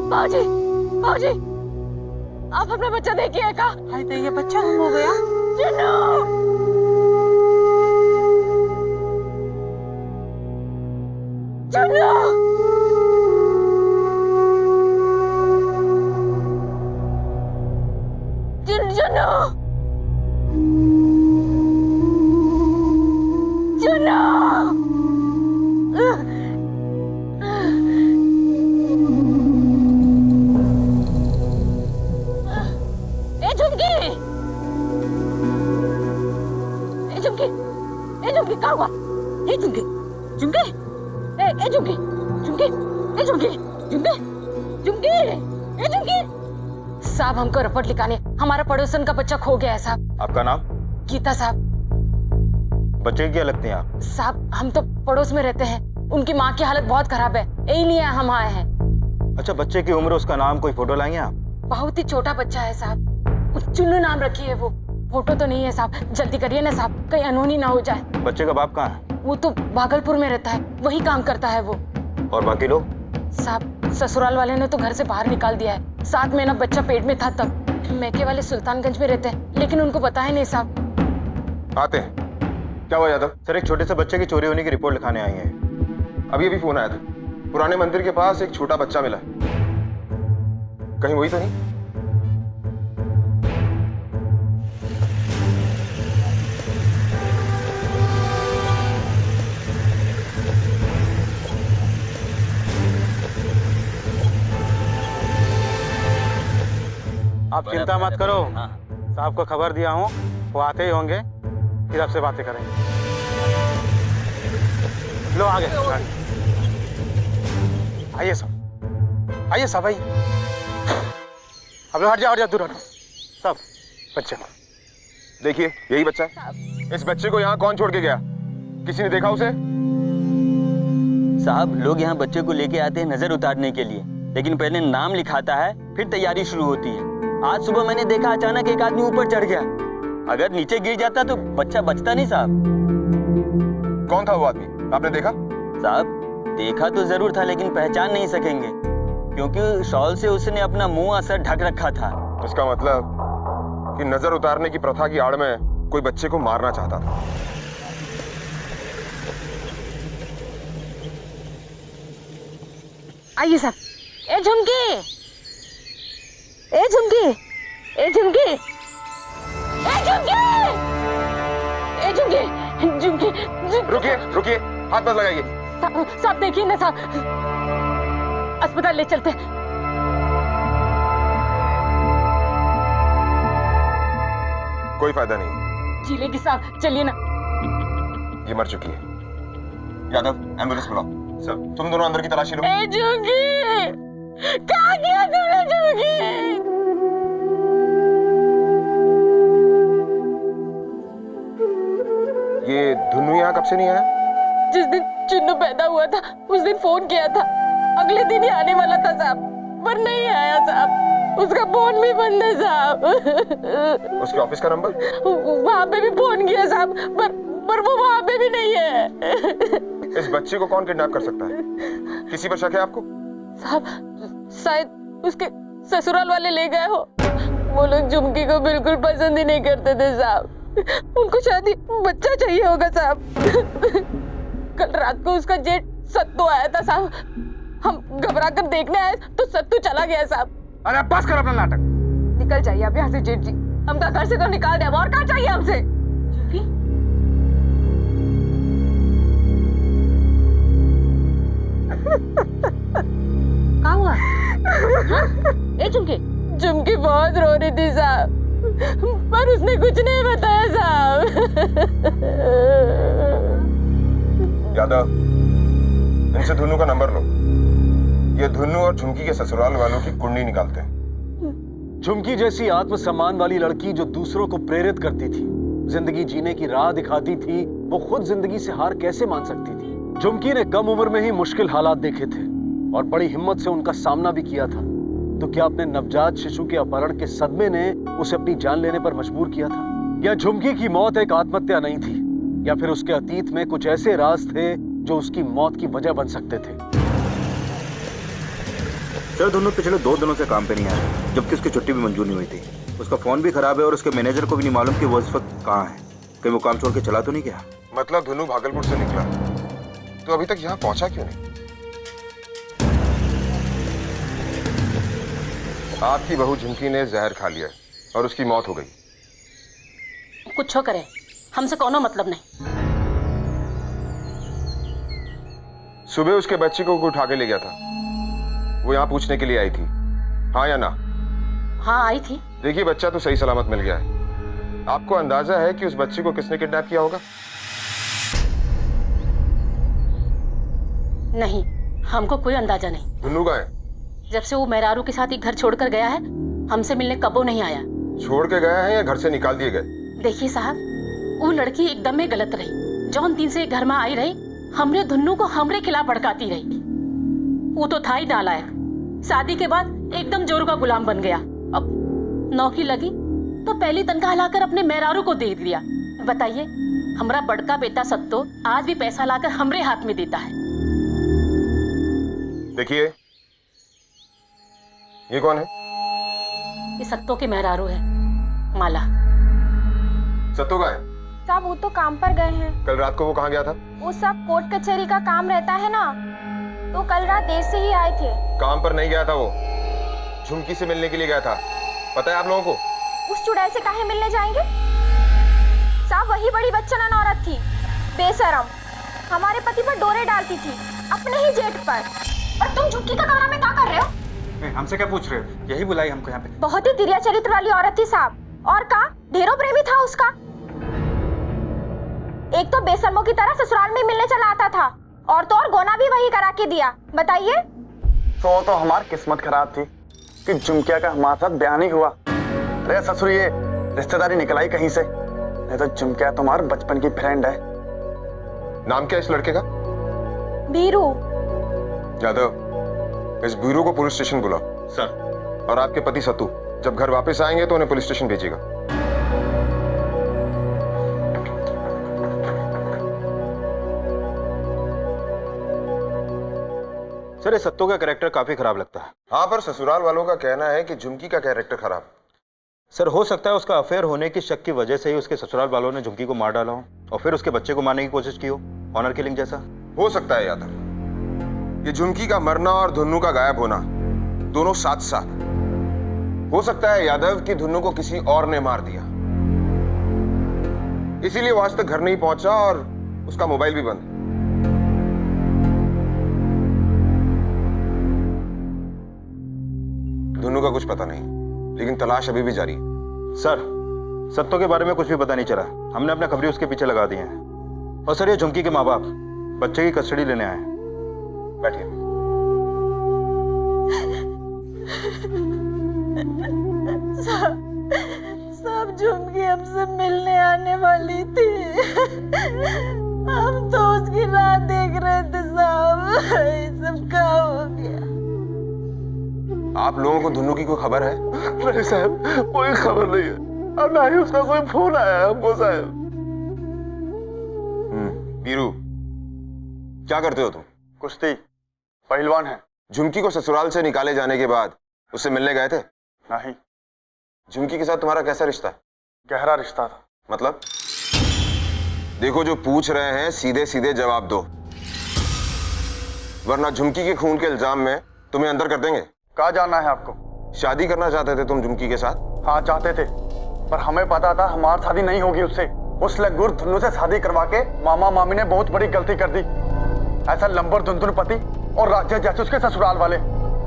बाजी बाजी आप अपना बच्चा देखिए का? हाय तो ये बच्चा गुम हो गया। चुन्नू चुन्नू चुन्नू चुन्नू क्या हुआ? ए झुमके झुमके ए झुमके झुमके ए झुमके झुमके झुमके ए झुमके। साहब हमको रिपोर्ट लिखाने, हमारा पड़ोसन का बच्चा खो गया है साहब। आपका नाम? गीता साहब। बच्चे की क्या लगती हैं आप? साहब हम तो पड़ोस में रहते हैं, उनकी माँ की हालत बहुत खराब है, यही लिए हम आए हैं। अच्छा बच्चे की उम्र, उसका नाम, कोई फोटो लाएंगे आप? बहुत ही छोटा बच्चा है साहब, चुन्नू नाम रखी है वो। फोटो तो नहीं है साहब, जल्दी करिए ना साहब, कहीं अनहोनी ना हो जाए। बच्चे का बाप कहाँ है? वो तो भागलपुर में रहता है, वही काम करता है वो। और बाकी लोग? साहब ससुराल वाले ने तो घर से बाहर निकाल दिया है, 7 महीना बच्चा पेट में था तब। मैके वाले सुल्तानगंज में रहते हैं, लेकिन उनको पता है नहीं साहब। आते हैं। क्या हुआ यादव? सर एक छोटे से बच्चे की चोरी होने की रिपोर्ट लिखाने आई है। अभी फोन आया था, पुराने मंदिर के पास एक छोटा बच्चा मिला। कहीं वही तो नहीं? आप चिंता मत करो, साहब को खबर दिया हूँ, वो आते ही होंगे, फिर आपसे बातें करेंगे। लो आगे आइए साहब, आइए साहब आइए। अब हट जाओ दूर हटो सब। बच्चे देखिए यही बच्चा है। इस बच्चे को यहाँ कौन छोड़ के गया? किसी ने देखा उसे? साहब लोग यहाँ बच्चे को लेके आते हैं नजर उतारने के लिए, लेकिन पहले नाम लिखाता है, फिर तैयारी शुरू होती है। आज सुबह मैंने देखा अचानक एक आदमी ऊपर चढ़ गया, अगर नीचे गिर जाता तो बच्चा बचता नहीं साहब। कौन था वो आदमी, आपने देखा? साहब देखा तो जरूर था, लेकिन पहचान नहीं सकेंगे, क्योंकि शॉल से उसने अपना मुंह और सर ढक रखा था। उसका मतलब कि नजर उतारने की प्रथा की आड़ में कोई बच्चे को मारना चाहता था। आइए साहब। ए झुमकी, ए झुमकी, ए झुमकी, ए झुमकी। हाथ मत लगाइए। साहब देखिए ना साहब, अस्पताल ले चलते हैं। कोई फायदा नहीं। जी लेगी साहब, चलिए ना। ये मर चुकी है। यादव एम्बुलेंस बुलाओ। सर तुम दोनों अंदर की तलाशी लो। ए झुमकी, क्या किया तूने झुमकी? ये धुन्नू यहाँ कब से नहीं आया? जिस दिन चिन्नू पैदा हुआ था उस दिन फोन किया था, अगले दिन ही आने वाला था साहब, पर नहीं आया साहब। उसका फोन भी बंद है साहब। उसके ऑफिस का नंबर? वहाँ पे भी फोन किया साहब, पर वो वहाँ पे भी नहीं है। इस बच्चे को कौन किडनैप कर सकता है? किसी पर शक है आपको? साहब शायद उसके ससुराल वाले ले गए हो। वो लोग झुमकी को बिल्कुल पसंद ही नहीं करते थे साहब, उनको शादी बच्चा चाहिए होगा साहब। कल रात को उसका जेठ सत्तू आया था साहब, हम घबरा कर देखने आए तो सत्तू चला गया साहब। अरे बस कर अपना नाटक। निकल जाइए अब यहाँ से जेठ जी, हमका घर से तो निकाल दे, और क्या चाहिए हमसे? क्या हुआ? ए झुमकी, झुमकी बहुत रो रही थी साहब, पर उसने कुछ नहीं बताया साहब। यादव इनसे धुन्नू का नंबर लो। ये धुन्नू और झुमकी के ससुराल वालों की कुंडली निकालते हैं। झुमकी जैसी आत्मसम्मान वाली लड़की जो दूसरों को प्रेरित करती थी, जिंदगी जीने की राह दिखाती थी, वो खुद जिंदगी से हार कैसे मान सकती थी? झुमकी ने कम उम्र में ही मुश्किल हालात देखे थे और बड़ी हिम्मत से उनका सामना भी किया था। तो क्या अपने नवजात शिशु के अपहरण के सदमे ने उसे अपनी जान लेने पर मजबूर किया था? या झुमकी की मौत एक आत्महत्या नहीं थी, या फिर उसके अतीत में कुछ ऐसे राज थे जो उसकी मौत की वजह बन सकते थे? सर धुन्नू पिछले 2 दिनों से काम पे नहीं आया, जबकि उसकी छुट्टी भी मंजूर नहीं हुई थी। उसका फोन भी खराब है और उसके मैनेजर को भी नहीं मालूम कि वो इस वक्त कहाँ है। कहीं वो काम छोड़ के चला तो नहीं गया? मतलब धुन्नू भागलपुर से निकला तो अभी तक यहाँ पहुंचा क्यों नहीं? आपकी बहू झुमकी ने जहर खा लिया और उसकी मौत हो गई। कुछ करे, हमसे कोनो मतलब नहीं। सुबह उसके बच्चे को उठा के ले गया था, वो यहाँ पूछने के लिए आई थी, हाँ या ना? हाँ आई थी। देखिए बच्चा तो सही सलामत मिल गया है। आपको अंदाजा है कि उस बच्चे को किसने किडनैप किया होगा? नहीं, हमको कोई अंदाजा नहीं। धुन्नू का है? जब से वो मेहरारू के साथ एक घर छोड़कर गया है, हमसे मिलने कबो नहीं आया। छोड़ के गया है या घर से निकाल दिए गए? देखिए साहब, वो लड़की एकदम में गलत रही। जौन दिन से घर में आई रही, हमने धुन्नू को हमरे खिलाफ भड़काती रही। वो तो था ही नालायक, शादी के बाद एकदम जोर का गुलाम बन गया। अब नौकरी लगी तो पहली तनख्वाह लाकर अपने मेहरारू को दे दिया। बताइए, हमारा बड़का बेटा सत्तो आज भी पैसा लाकर हमरे हाथ में देता है। देखिए, ये कौन है? ये सत्तो के मेहरारू है, माला। सत्तो का है? साहब वो तो काम पर गए हैं। कल रात को वो कहाँ गया था? वो सब कोर्ट कचहरी का काम रहता है ना, तो कल रात देर से ही आए थे। काम पर नहीं गया था वो, झुमकी से मिलने के लिए गया था। पता है आप लोगों को? उस चुड़ैल से काहे मिलने जाएंगे साहब? वही बड़ी बच्चन औरत थी, बेशरम, हमारे पति पर डोरे डालती थी, अपने ही जेठ पर। और तुम झुमकी का कमरा में क्या कर रहे हो? हमसे क्या पूछ रहे हो? यही बुलाई हमको यहाँ पे। बहुत ही तिरिया चरित्र वाली औरत थी साहब, और का ढेरों प्रेमी था उसका। एक तो बेशर्मों की तरह ससुराल में मिलने चला आता था, और तो और गोना भी वही करा के दिया। बताइए। तो हमारी किस्मत खराब थी कि झुमकिया का हमारे साथ ब्याह नहीं हुआ। अरे ससुर, ये रिश्तेदारी निकल आई कहीं से, नहीं तो झुमकिया तुम्हारे बचपन की फ्रेंड है। नाम क्या है इस लड़के का? बीरू। यादव, इस बीरू को पुलिस स्टेशन बुलाओ। सर। और आपके पति सत्तू जब घर वापस आएंगे तो उन्हें पुलिस स्टेशन भेजिएगा। सर ये सत्तो का कैरेक्टर काफी खराब लगता है। हाँ, पर ससुराल वालों का कहना है कि झुमकी का कैरेक्टर खराब। सर हो सकता है उसका अफेयर होने की शक की वजह से ही उसके ससुराल वालों ने झुमकी को मार डाला हो और फिर उसके बच्चे को मारने की कोशिश की हो, ऑनर किलिंग जैसा। हो सकता है यादव, ये झुमकी का मरना और धुन्नू का गायब होना दोनों साथ साथ। हो सकता है यादव कि धुन्नू को किसी और ने मार दिया, इसीलिए वो आज तक घर नहीं पहुंचा और उसका मोबाइल भी बंद। का कुछ पता नहीं, लेकिन तलाश अभी भी जारी है। सर, सत्तो के बारे में कुछ भी पता नहीं चला। हमने अपने खबरी उसके पीछे लगा दिए हैं। और सर, ये झुमकी के माँ बाप बच्चे की कस्टडी लेने आए हैं। बैठिए। सब झुमकी हमसे मिलने आने वाली थी। हम तो उसकी राह देख रहे थे साहब। ये सब क्या हो गया? आप लोगों को धुन्नू की कोई खबर है? नहीं साहब, कोई खबर नहीं है और ना ही उसका कोई फोन आया है हमको साहब। बीरू, क्या करते हो तुम? कुश्ती पहलवान है। झुमकी को ससुराल से निकाले जाने के बाद उससे मिलने गए थे? नहीं। झुमकी के साथ तुम्हारा कैसा रिश्ता है? गहरा रिश्ता था। मतलब? देखो, जो पूछ रहे हैं सीधे सीधे जवाब दो, वरना झुमकी के खून के इल्जाम में तुम्हें अंदर कर देंगे। कहाँ जाना है आपको? शादी करना चाहते थे तुम झुमकी के साथ? हाँ चाहते थे, पर हमें पता था हमारी शादी नहीं होगी उससे। उस लंगूर धुन्नू से शादी करवा के मामा मामी ने बहुत बड़ी गलती कर दी। ऐसा लंबर धुंधुन पति और राज्य जैसे उसके ससुराल वाले,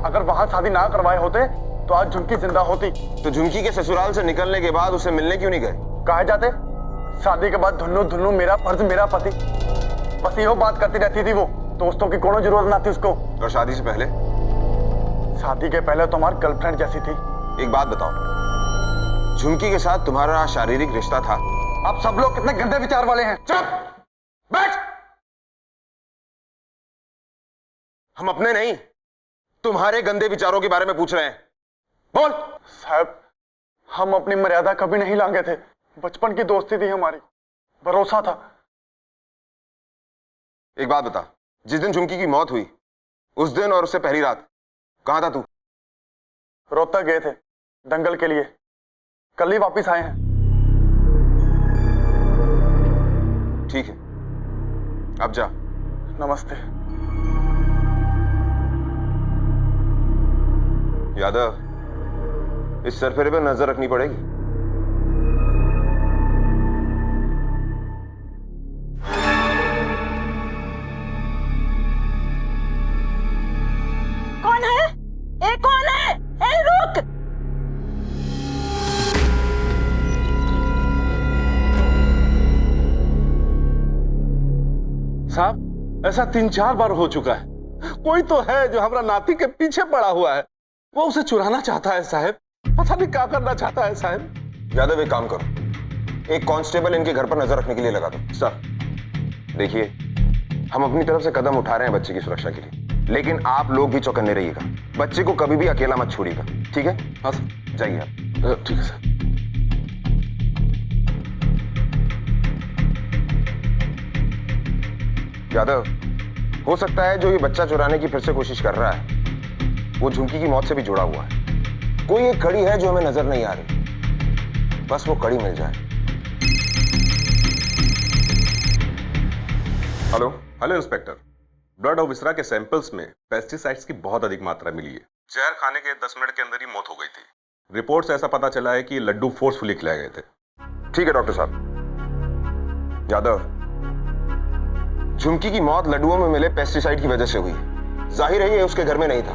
अगर वहां शादी ना करवाए होते तो आज झुमकी जिंदा होती। तो झुमकी के ससुराल से निकलने के बाद उसे मिलने क्यों नहीं गए? कहे जाते, शादी के बाद धुन्नू धुन्नू मेरा फर्ज मेरा पति, बस यो बात करती रहती थी वो। दोस्तों की कोनो जरूरत ना थी उसको। और शादी से पहले? शादी के पहले तो हमारी गर्लफ्रेंड जैसी थी। एक बात बताओ, झुमकी के साथ तुम्हारा शारीरिक रिश्ता था? आप सब लोग कितने गंदे विचार वाले हैं। चुप बैठ। हम अपने नहीं, तुम्हारे गंदे विचारों के बारे में पूछ रहे हैं। बोल। साहब, हम अपनी मर्यादा कभी नहीं लांगे थे। बचपन की दोस्ती थी हमारी, भरोसा था। एक बात बता, जिस दिन झुमकी की मौत हुई उस दिन और उससे पहली रात कहां था तू? रोहतक गए थे दंगल के लिए, कल ही वापिस आए हैं। ठीक है, अब जा। नमस्ते। यादव, इस सरफेरे पर नजर रखनी पड़ेगी। कौन है? ए कौन है? ए रुक! साहब, ऐसा 3-4 बार हो चुका है। कोई तो है जो हमारा नाती के पीछे पड़ा हुआ है, वो उसे चुराना चाहता है साहब। पता नहीं क्या करना चाहता है साहब। यादव, एक काम करो, एक कांस्टेबल इनके घर पर नजर रखने के लिए लगा दो। सर देखिए, हम अपनी तरफ से कदम उठा रहे हैं बच्चे की सुरक्षा के लिए, लेकिन आप लोग भी चौकन्ने रहिएगा। बच्चे को कभी भी अकेला मत छोड़िएगा, ठीक है? हाँ सर। जाइए आप। ठीक है सर। यादव, हो सकता है जो ये बच्चा चुराने की फिर से कोशिश कर रहा है वो झुमकी की मौत से भी जुड़ा हुआ है। कोई एक कड़ी है जो हमें नजर नहीं आ रही, बस वो कड़ी मिल जाए। हेलो हेलो इंस्पेक्टर, ब्लड और विसरा के सैंपल्स में पेस्टिसाइड्स की बहुत अधिक मात्रा मिली है। जहर खाने के 10 मिनट के अंदर ही मौत हो गई थी। रिपोर्ट से ऐसा पता चला है कि लड्डू फोर्सफुली खिलाए गए थे। ठीक है डॉक्टर साहब। यादव, झुमकी की मौत लड्डुओं में मिले पेस्टिसाइड की वजह से हुई। जाहिर है ये उसके घर में नहीं था।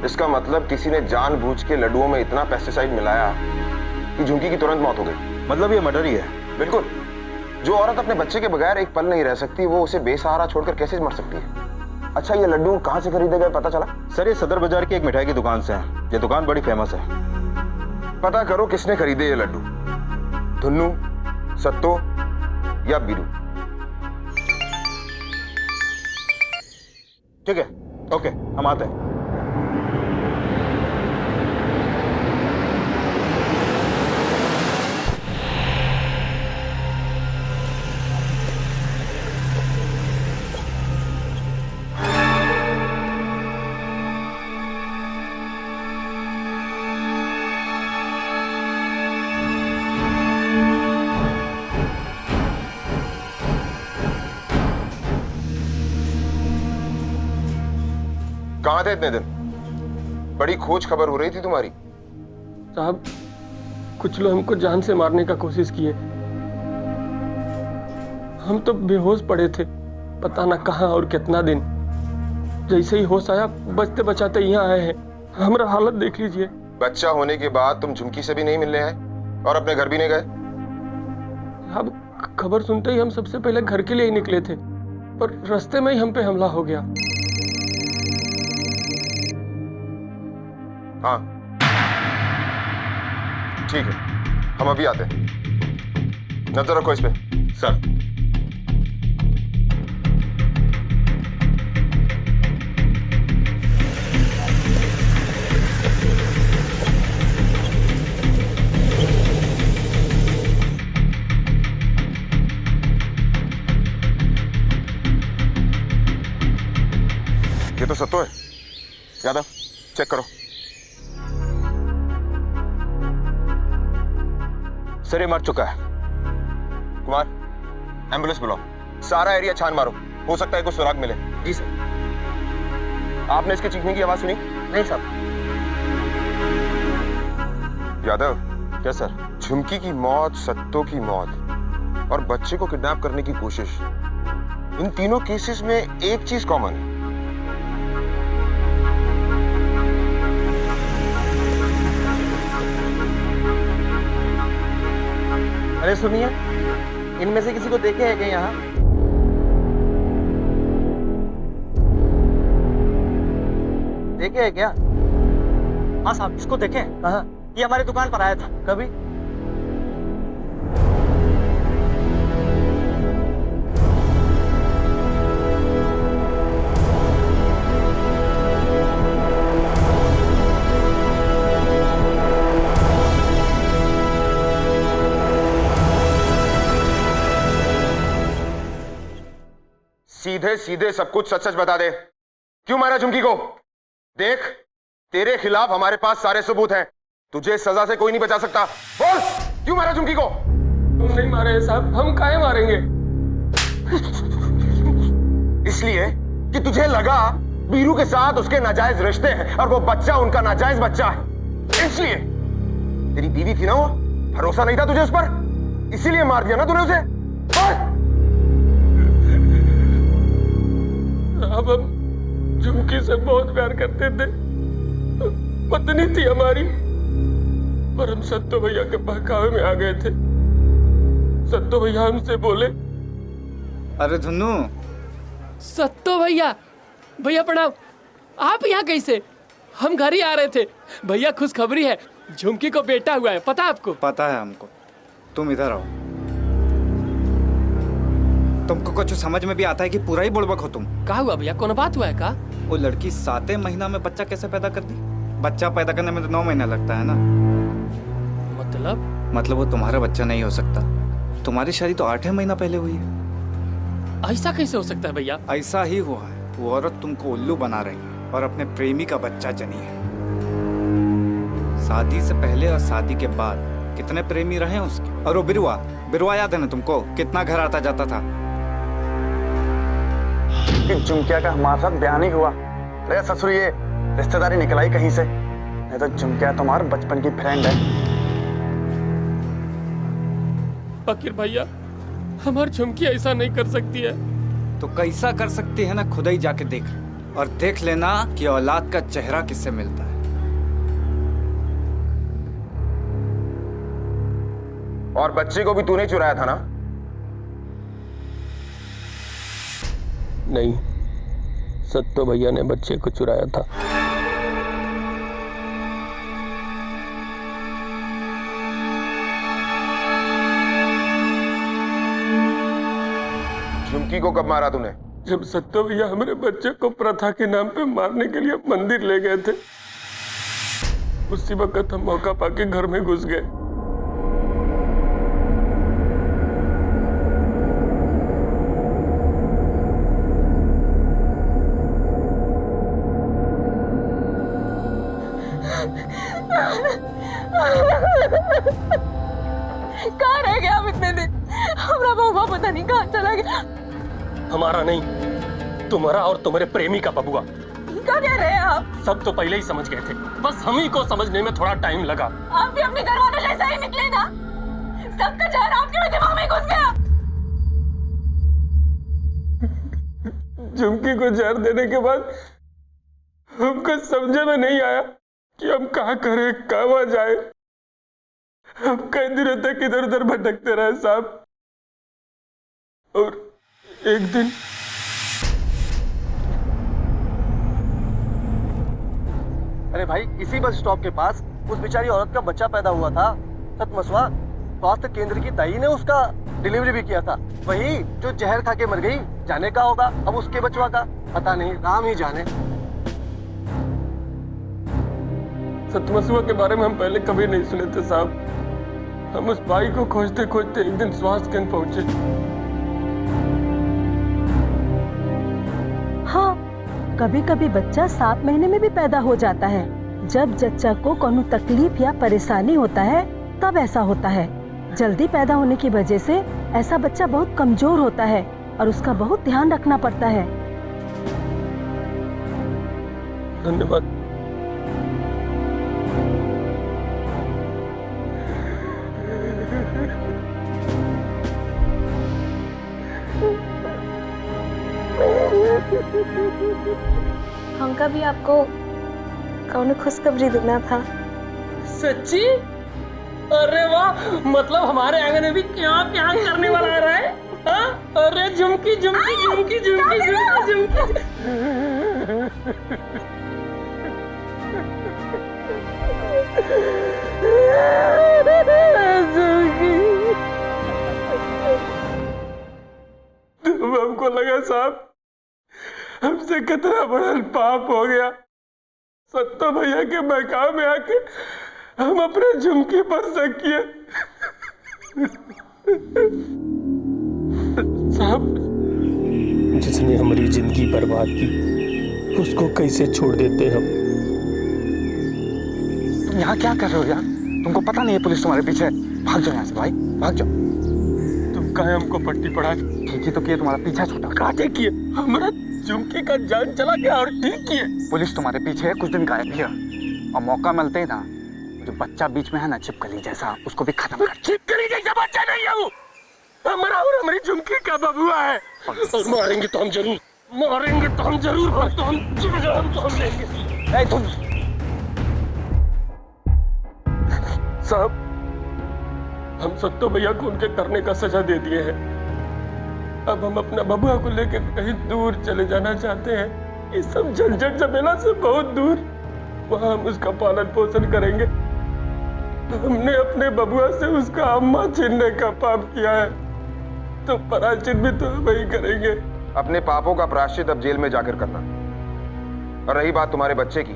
इसका मतलब किसी ने जानबूझ के लड्डुओं में इतना पेस्टिसाइड मिलाया कि झुमकी की तुरंत मौत हो गई। मतलब ये मर्डर ही है? बिल्कुल। जो औरत अपने बच्चे के बगैर एक पल नहीं रह सकती, वो उसे बेसहारा छोड़कर कैसे मर सकती है? अच्छा, ये लड्डू कहां से खरीदे गए पता चला? सर, ये सदर बाजार की एक मिठाई की दुकान से है। ये दुकान बड़ी फेमस है। पता करो किसने खरीदे ये लड्डू, धुन्नू, सत्तो या बीरू। ठीक है, ओके, हम आते हैं। कहां थे इतने दिन? बड़ी खोज खबर हो रही थी तुम्हारी। साहब, कुछ लोग हमको जान से मारने का कोशिश किए। हम तो बेहोश पड़े थे, पता ना कहां और कितना दिन। जैसे ही होश आया, बचते बचाते यहाँ आए हैं। हमारा हालत देख लीजिए। बच्चा होने के बाद तुम झुमकी से भी नहीं मिलने आए और अपने घर भी नहीं गए? अब खबर सुनते ही हम सबसे पहले घर के लिए ही निकले थे, पर रास्ते में ही हम पे हमला हो गया। हाँ ठीक है, हम अभी आते हैं। नजर रखो इस पे। सर। ये तो सत्तो है। यादव चेक करो। सर ये मर चुका है। कुमार एम्बुलेंस बुलाओ, सारा एरिया छान मारो, हो सकता है कुछ सुराग मिले। जी सर। आपने इसके चीखने की आवाज सुनी? नहीं साहब। यादव। क्या सर? झुमकी की मौत, सत्तो की मौत और बच्चे को किडनैप करने की कोशिश, इन तीनों केसेस में एक चीज कॉमन है। अरे सुनिए, इनमें से किसी को देखे है क्या यहाँ? देखे है क्या? हाँ साहब, इसको देखे। कहाँ? ये हमारी दुकान पर आया था। कभी? सीधे सीधे सब कुछ सच सच बता दे। क्यों मारा झुमकी को? देख, तेरे खिलाफ हमारे पास सारे सबूत हैं। तुझे सजा से कोई नहीं बचा सकता। बोल, क्यों मारा झुमकी को? हम नहीं मारे हैं साहब, हम काहे मारेंगे? इसलिए कि तुझे लगा वीरू के साथ उसके नाजायज रिश्ते हैं और वो बच्चा उनका नाजायज बच्चा है। इसलिए तेरी बीवी थी ना वो, भरोसा नहीं था तुझे उस पर, इसीलिए मार दिया ना तूने उसे। अब हम झुमकी से बहुत प्यार करते थे, पत्नी थी हमारी, पर हम सत्तो भैया के बहकावे में आ गए थे। सत्तो भैया हमसे बोले। अरे धुन्नू। सत्तो भैया, भैया प्रणाम। आप यहाँ कैसे? हम घर ही आ रहे थे। भैया खुशखबरी है, झुमकी को बेटा हुआ है, पता आपको? पता है हमको। तुम इधर आओ। तुमको कुछ समझ में भी आता है कि पूरा ही बुड़बक हो तुम? क्या हुआ भैया, कौन बात हुआ है का? वो लड़की 7वें महीना में बच्चा कैसे पैदा कर दी? बच्चा पैदा करने में तो 9 महीना लगता है ना। मतलब वो तुम्हारा बच्चा नहीं हो सकता। तुम्हारी शादी तो 8वें महीना पहले हुई है। ऐसा कैसे हो सकता है भैया? ऐसा ही हुआ है। वो औरत तुमको उल्लू बना रही है और अपने प्रेमी का बच्चा जनी है। शादी से पहले और शादी के बाद कितने प्रेमी रहे उसके। और वो बिरुआ याद है ना तुमको? कितना घर आता जाता था। कि झुमकिया का हमारे साथ बयान ही हुआ। अरे ससुर, ये रिश्तेदारी निकल आई कहीं से, नहीं तो झुमकिया तुम्हारे बचपन की फ्रेंड है। फकीर भैया, हमारी झुमकी ऐसा नहीं कर सकती है। तो कैसा कर सकती है ना, खुद ही जाके देख और देख लेना कि औलाद का चेहरा किससे मिलता है। और बच्चे को भी तूने चुराया था ना? नहीं, सत्तो भैया ने बच्चे को चुराया था। झुमकी को कब मारा तूने? जब सत्तो भैया हमारे बच्चे को प्रथा के नाम पे मारने के लिए मंदिर ले गए थे, उसी वक्त हम मौका पाके घर में घुस गए। कहाँ रह गया आप इतने दिन? हमारा बबुआ पता नहीं कहाँ चला गया। हमारा नहीं, तुम्हारा और तुम्हारे प्रेमी का बबुआ। क्या कह रहे हैं आप? सब तो पहले ही समझ गए थे, बस हम ही को समझने में थोड़ा टाइम लगा। आप भी अपने घर वालों जैसा ही निकले ना। सबका जहर आपके भी दिमाग में घुस गया। झुमकी को जहर देने के बाद हमको समझे में नहीं आया कि हम कहाँ करें, कहाँ जाए। हम कई दिनों तक इधर उधर भटकते रहे साहब, और एक दिन अरे भाई, इसी बस स्टॉप के पास उस बेचारी औरत का बच्चा पैदा हुआ था। सतमसवा स्वास्थ्य केंद्र की दाई ने उसका डिलीवरी भी किया था, वही जो जहर खा के मर गई। जाने का होगा अब उसके बचवा का, पता नहीं, राम ही जाने। सतमसुआ के बारे में हम पहले कभी नहीं सुने थे साहब। हम उस भाई को खोजते खोजते एक दिन स्वास्थ्य केंद्र पहुंचे। हाँ, कभी कभी बच्चा 7 महीने में भी पैदा हो जाता है। जब जच्चा को कोनो तकलीफ या परेशानी होता है तब ऐसा होता है। जल्दी पैदा होने की वजह से ऐसा बच्चा बहुत कमजोर होता है और उसका बहुत ध्यान रखना पड़ता है। धन्यवाद। हमका भी आपको कौन खुशखबरी देना था। सच्ची? अरे वाह, मतलब हमारे आंगन में भी क्या क्या करने वाला आ रहा है। हाँ? अरे झुमकी झुमकी झुमकी झुमकी झुमकी झुमकी। तब हमको लगा साहब हमसे कितना बड़ा पाप हो गया। सत्तो भैया के बहकाव में आके हम अपने झुमकी पर शक किए। साहब, जिसने हमारी जिंदगी बर्बाद की उसको कैसे छोड़ देते हम। तुम यहाँ क्या कर रहे हो यार? तुमको पता नहीं है पुलिस तुम्हारे पीछे है? भाग जाओ यहाँ से भाई, भाग जाओ। तुम कहे हमको पट्टी पढ़ा? ठीक ही तो किए, तुम्हारा पीछा छूटा। काटे किए, हमारा झुमकी का जान चला गया और ठीक किए। पुलिस तुम्हारे पीछे है, कुछ दिन गायब भी है, और मौका मिलते ही ना जो बच्चा बीच में है ना छिपकली जैसा, उसको भी खत्म कर। छिपकली जैसा बच्चा नहीं है वो, हमारा और हमारी झुमकी का बबुआ है। और मारेंगे तो हम जरूर, मारेंगे तो हम जरूर, तो हम लेंगे। तुम साहब, हम सत्तो भैया को उनके करने का सजा दे दिए हैं। अब हम अपना बबुआ को लेकर कहीं दूर चले जाना चाहते हैं, इस सब झंझट झमेला से बहुत दूर। वहां हम उसका पालन पोषण करेंगे। हमने अपने बबुआ से उसका अम्मा छीनने का पाप किया है, तो प्रायश्चित भी तो वही करेंगे। अपने पापों का प्रायश्चित अब जेल में जाकर करना। और रही बात तुम्हारे बच्चे की,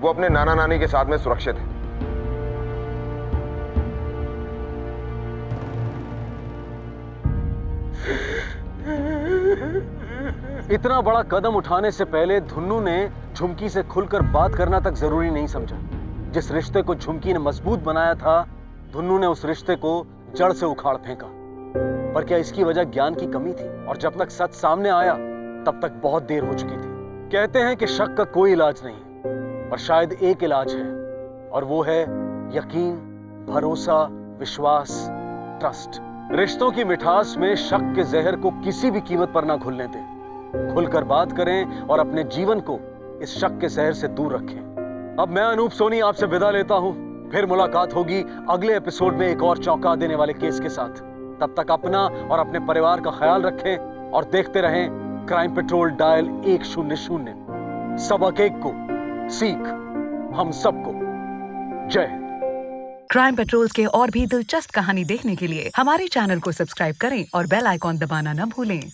वो अपने नाना नानी के साथ में सुरक्षित है। इतना बड़ा कदम उठाने से पहले धुन्नू ने झुमकी से खुलकर बात करना तक जरूरी नहीं समझा। जिस रिश्ते को झुमकी ने मजबूत बनाया था, धुन्नू ने उस रिश्ते को जड़ से उखाड़ फेंका। पर क्या इसकी वजह ज्ञान की कमी थी? और जब तक सच सामने आया तब तक बहुत देर हो चुकी थी। कहते हैं कि शक का कोई इलाज नहीं, पर शायद एक इलाज है, और वो है यकीन, भरोसा, विश्वास, ट्रस्ट। रिश्तों की मिठास में शक के जहर को किसी भी कीमत पर ना घुलने दें। खुलकर बात करें और अपने जीवन को इस शक के जहर से दूर रखें। अब मैं अनूप सोनी आपसे विदा लेता हूं। फिर मुलाकात होगी अगले एपिसोड में एक और चौंका देने वाले केस के साथ। तब तक अपना और अपने परिवार का ख्याल रखें और देखते रहें क्राइम पेट्रोल डायल 100। सबक एक को सीख हम सबको। जय हिंद। क्राइम पेट्रोल्स के और भी दिलचस्प कहानी देखने के लिए हमारे चैनल को सब्सक्राइब करें और बेल आइकॉन दबाना न भूलें।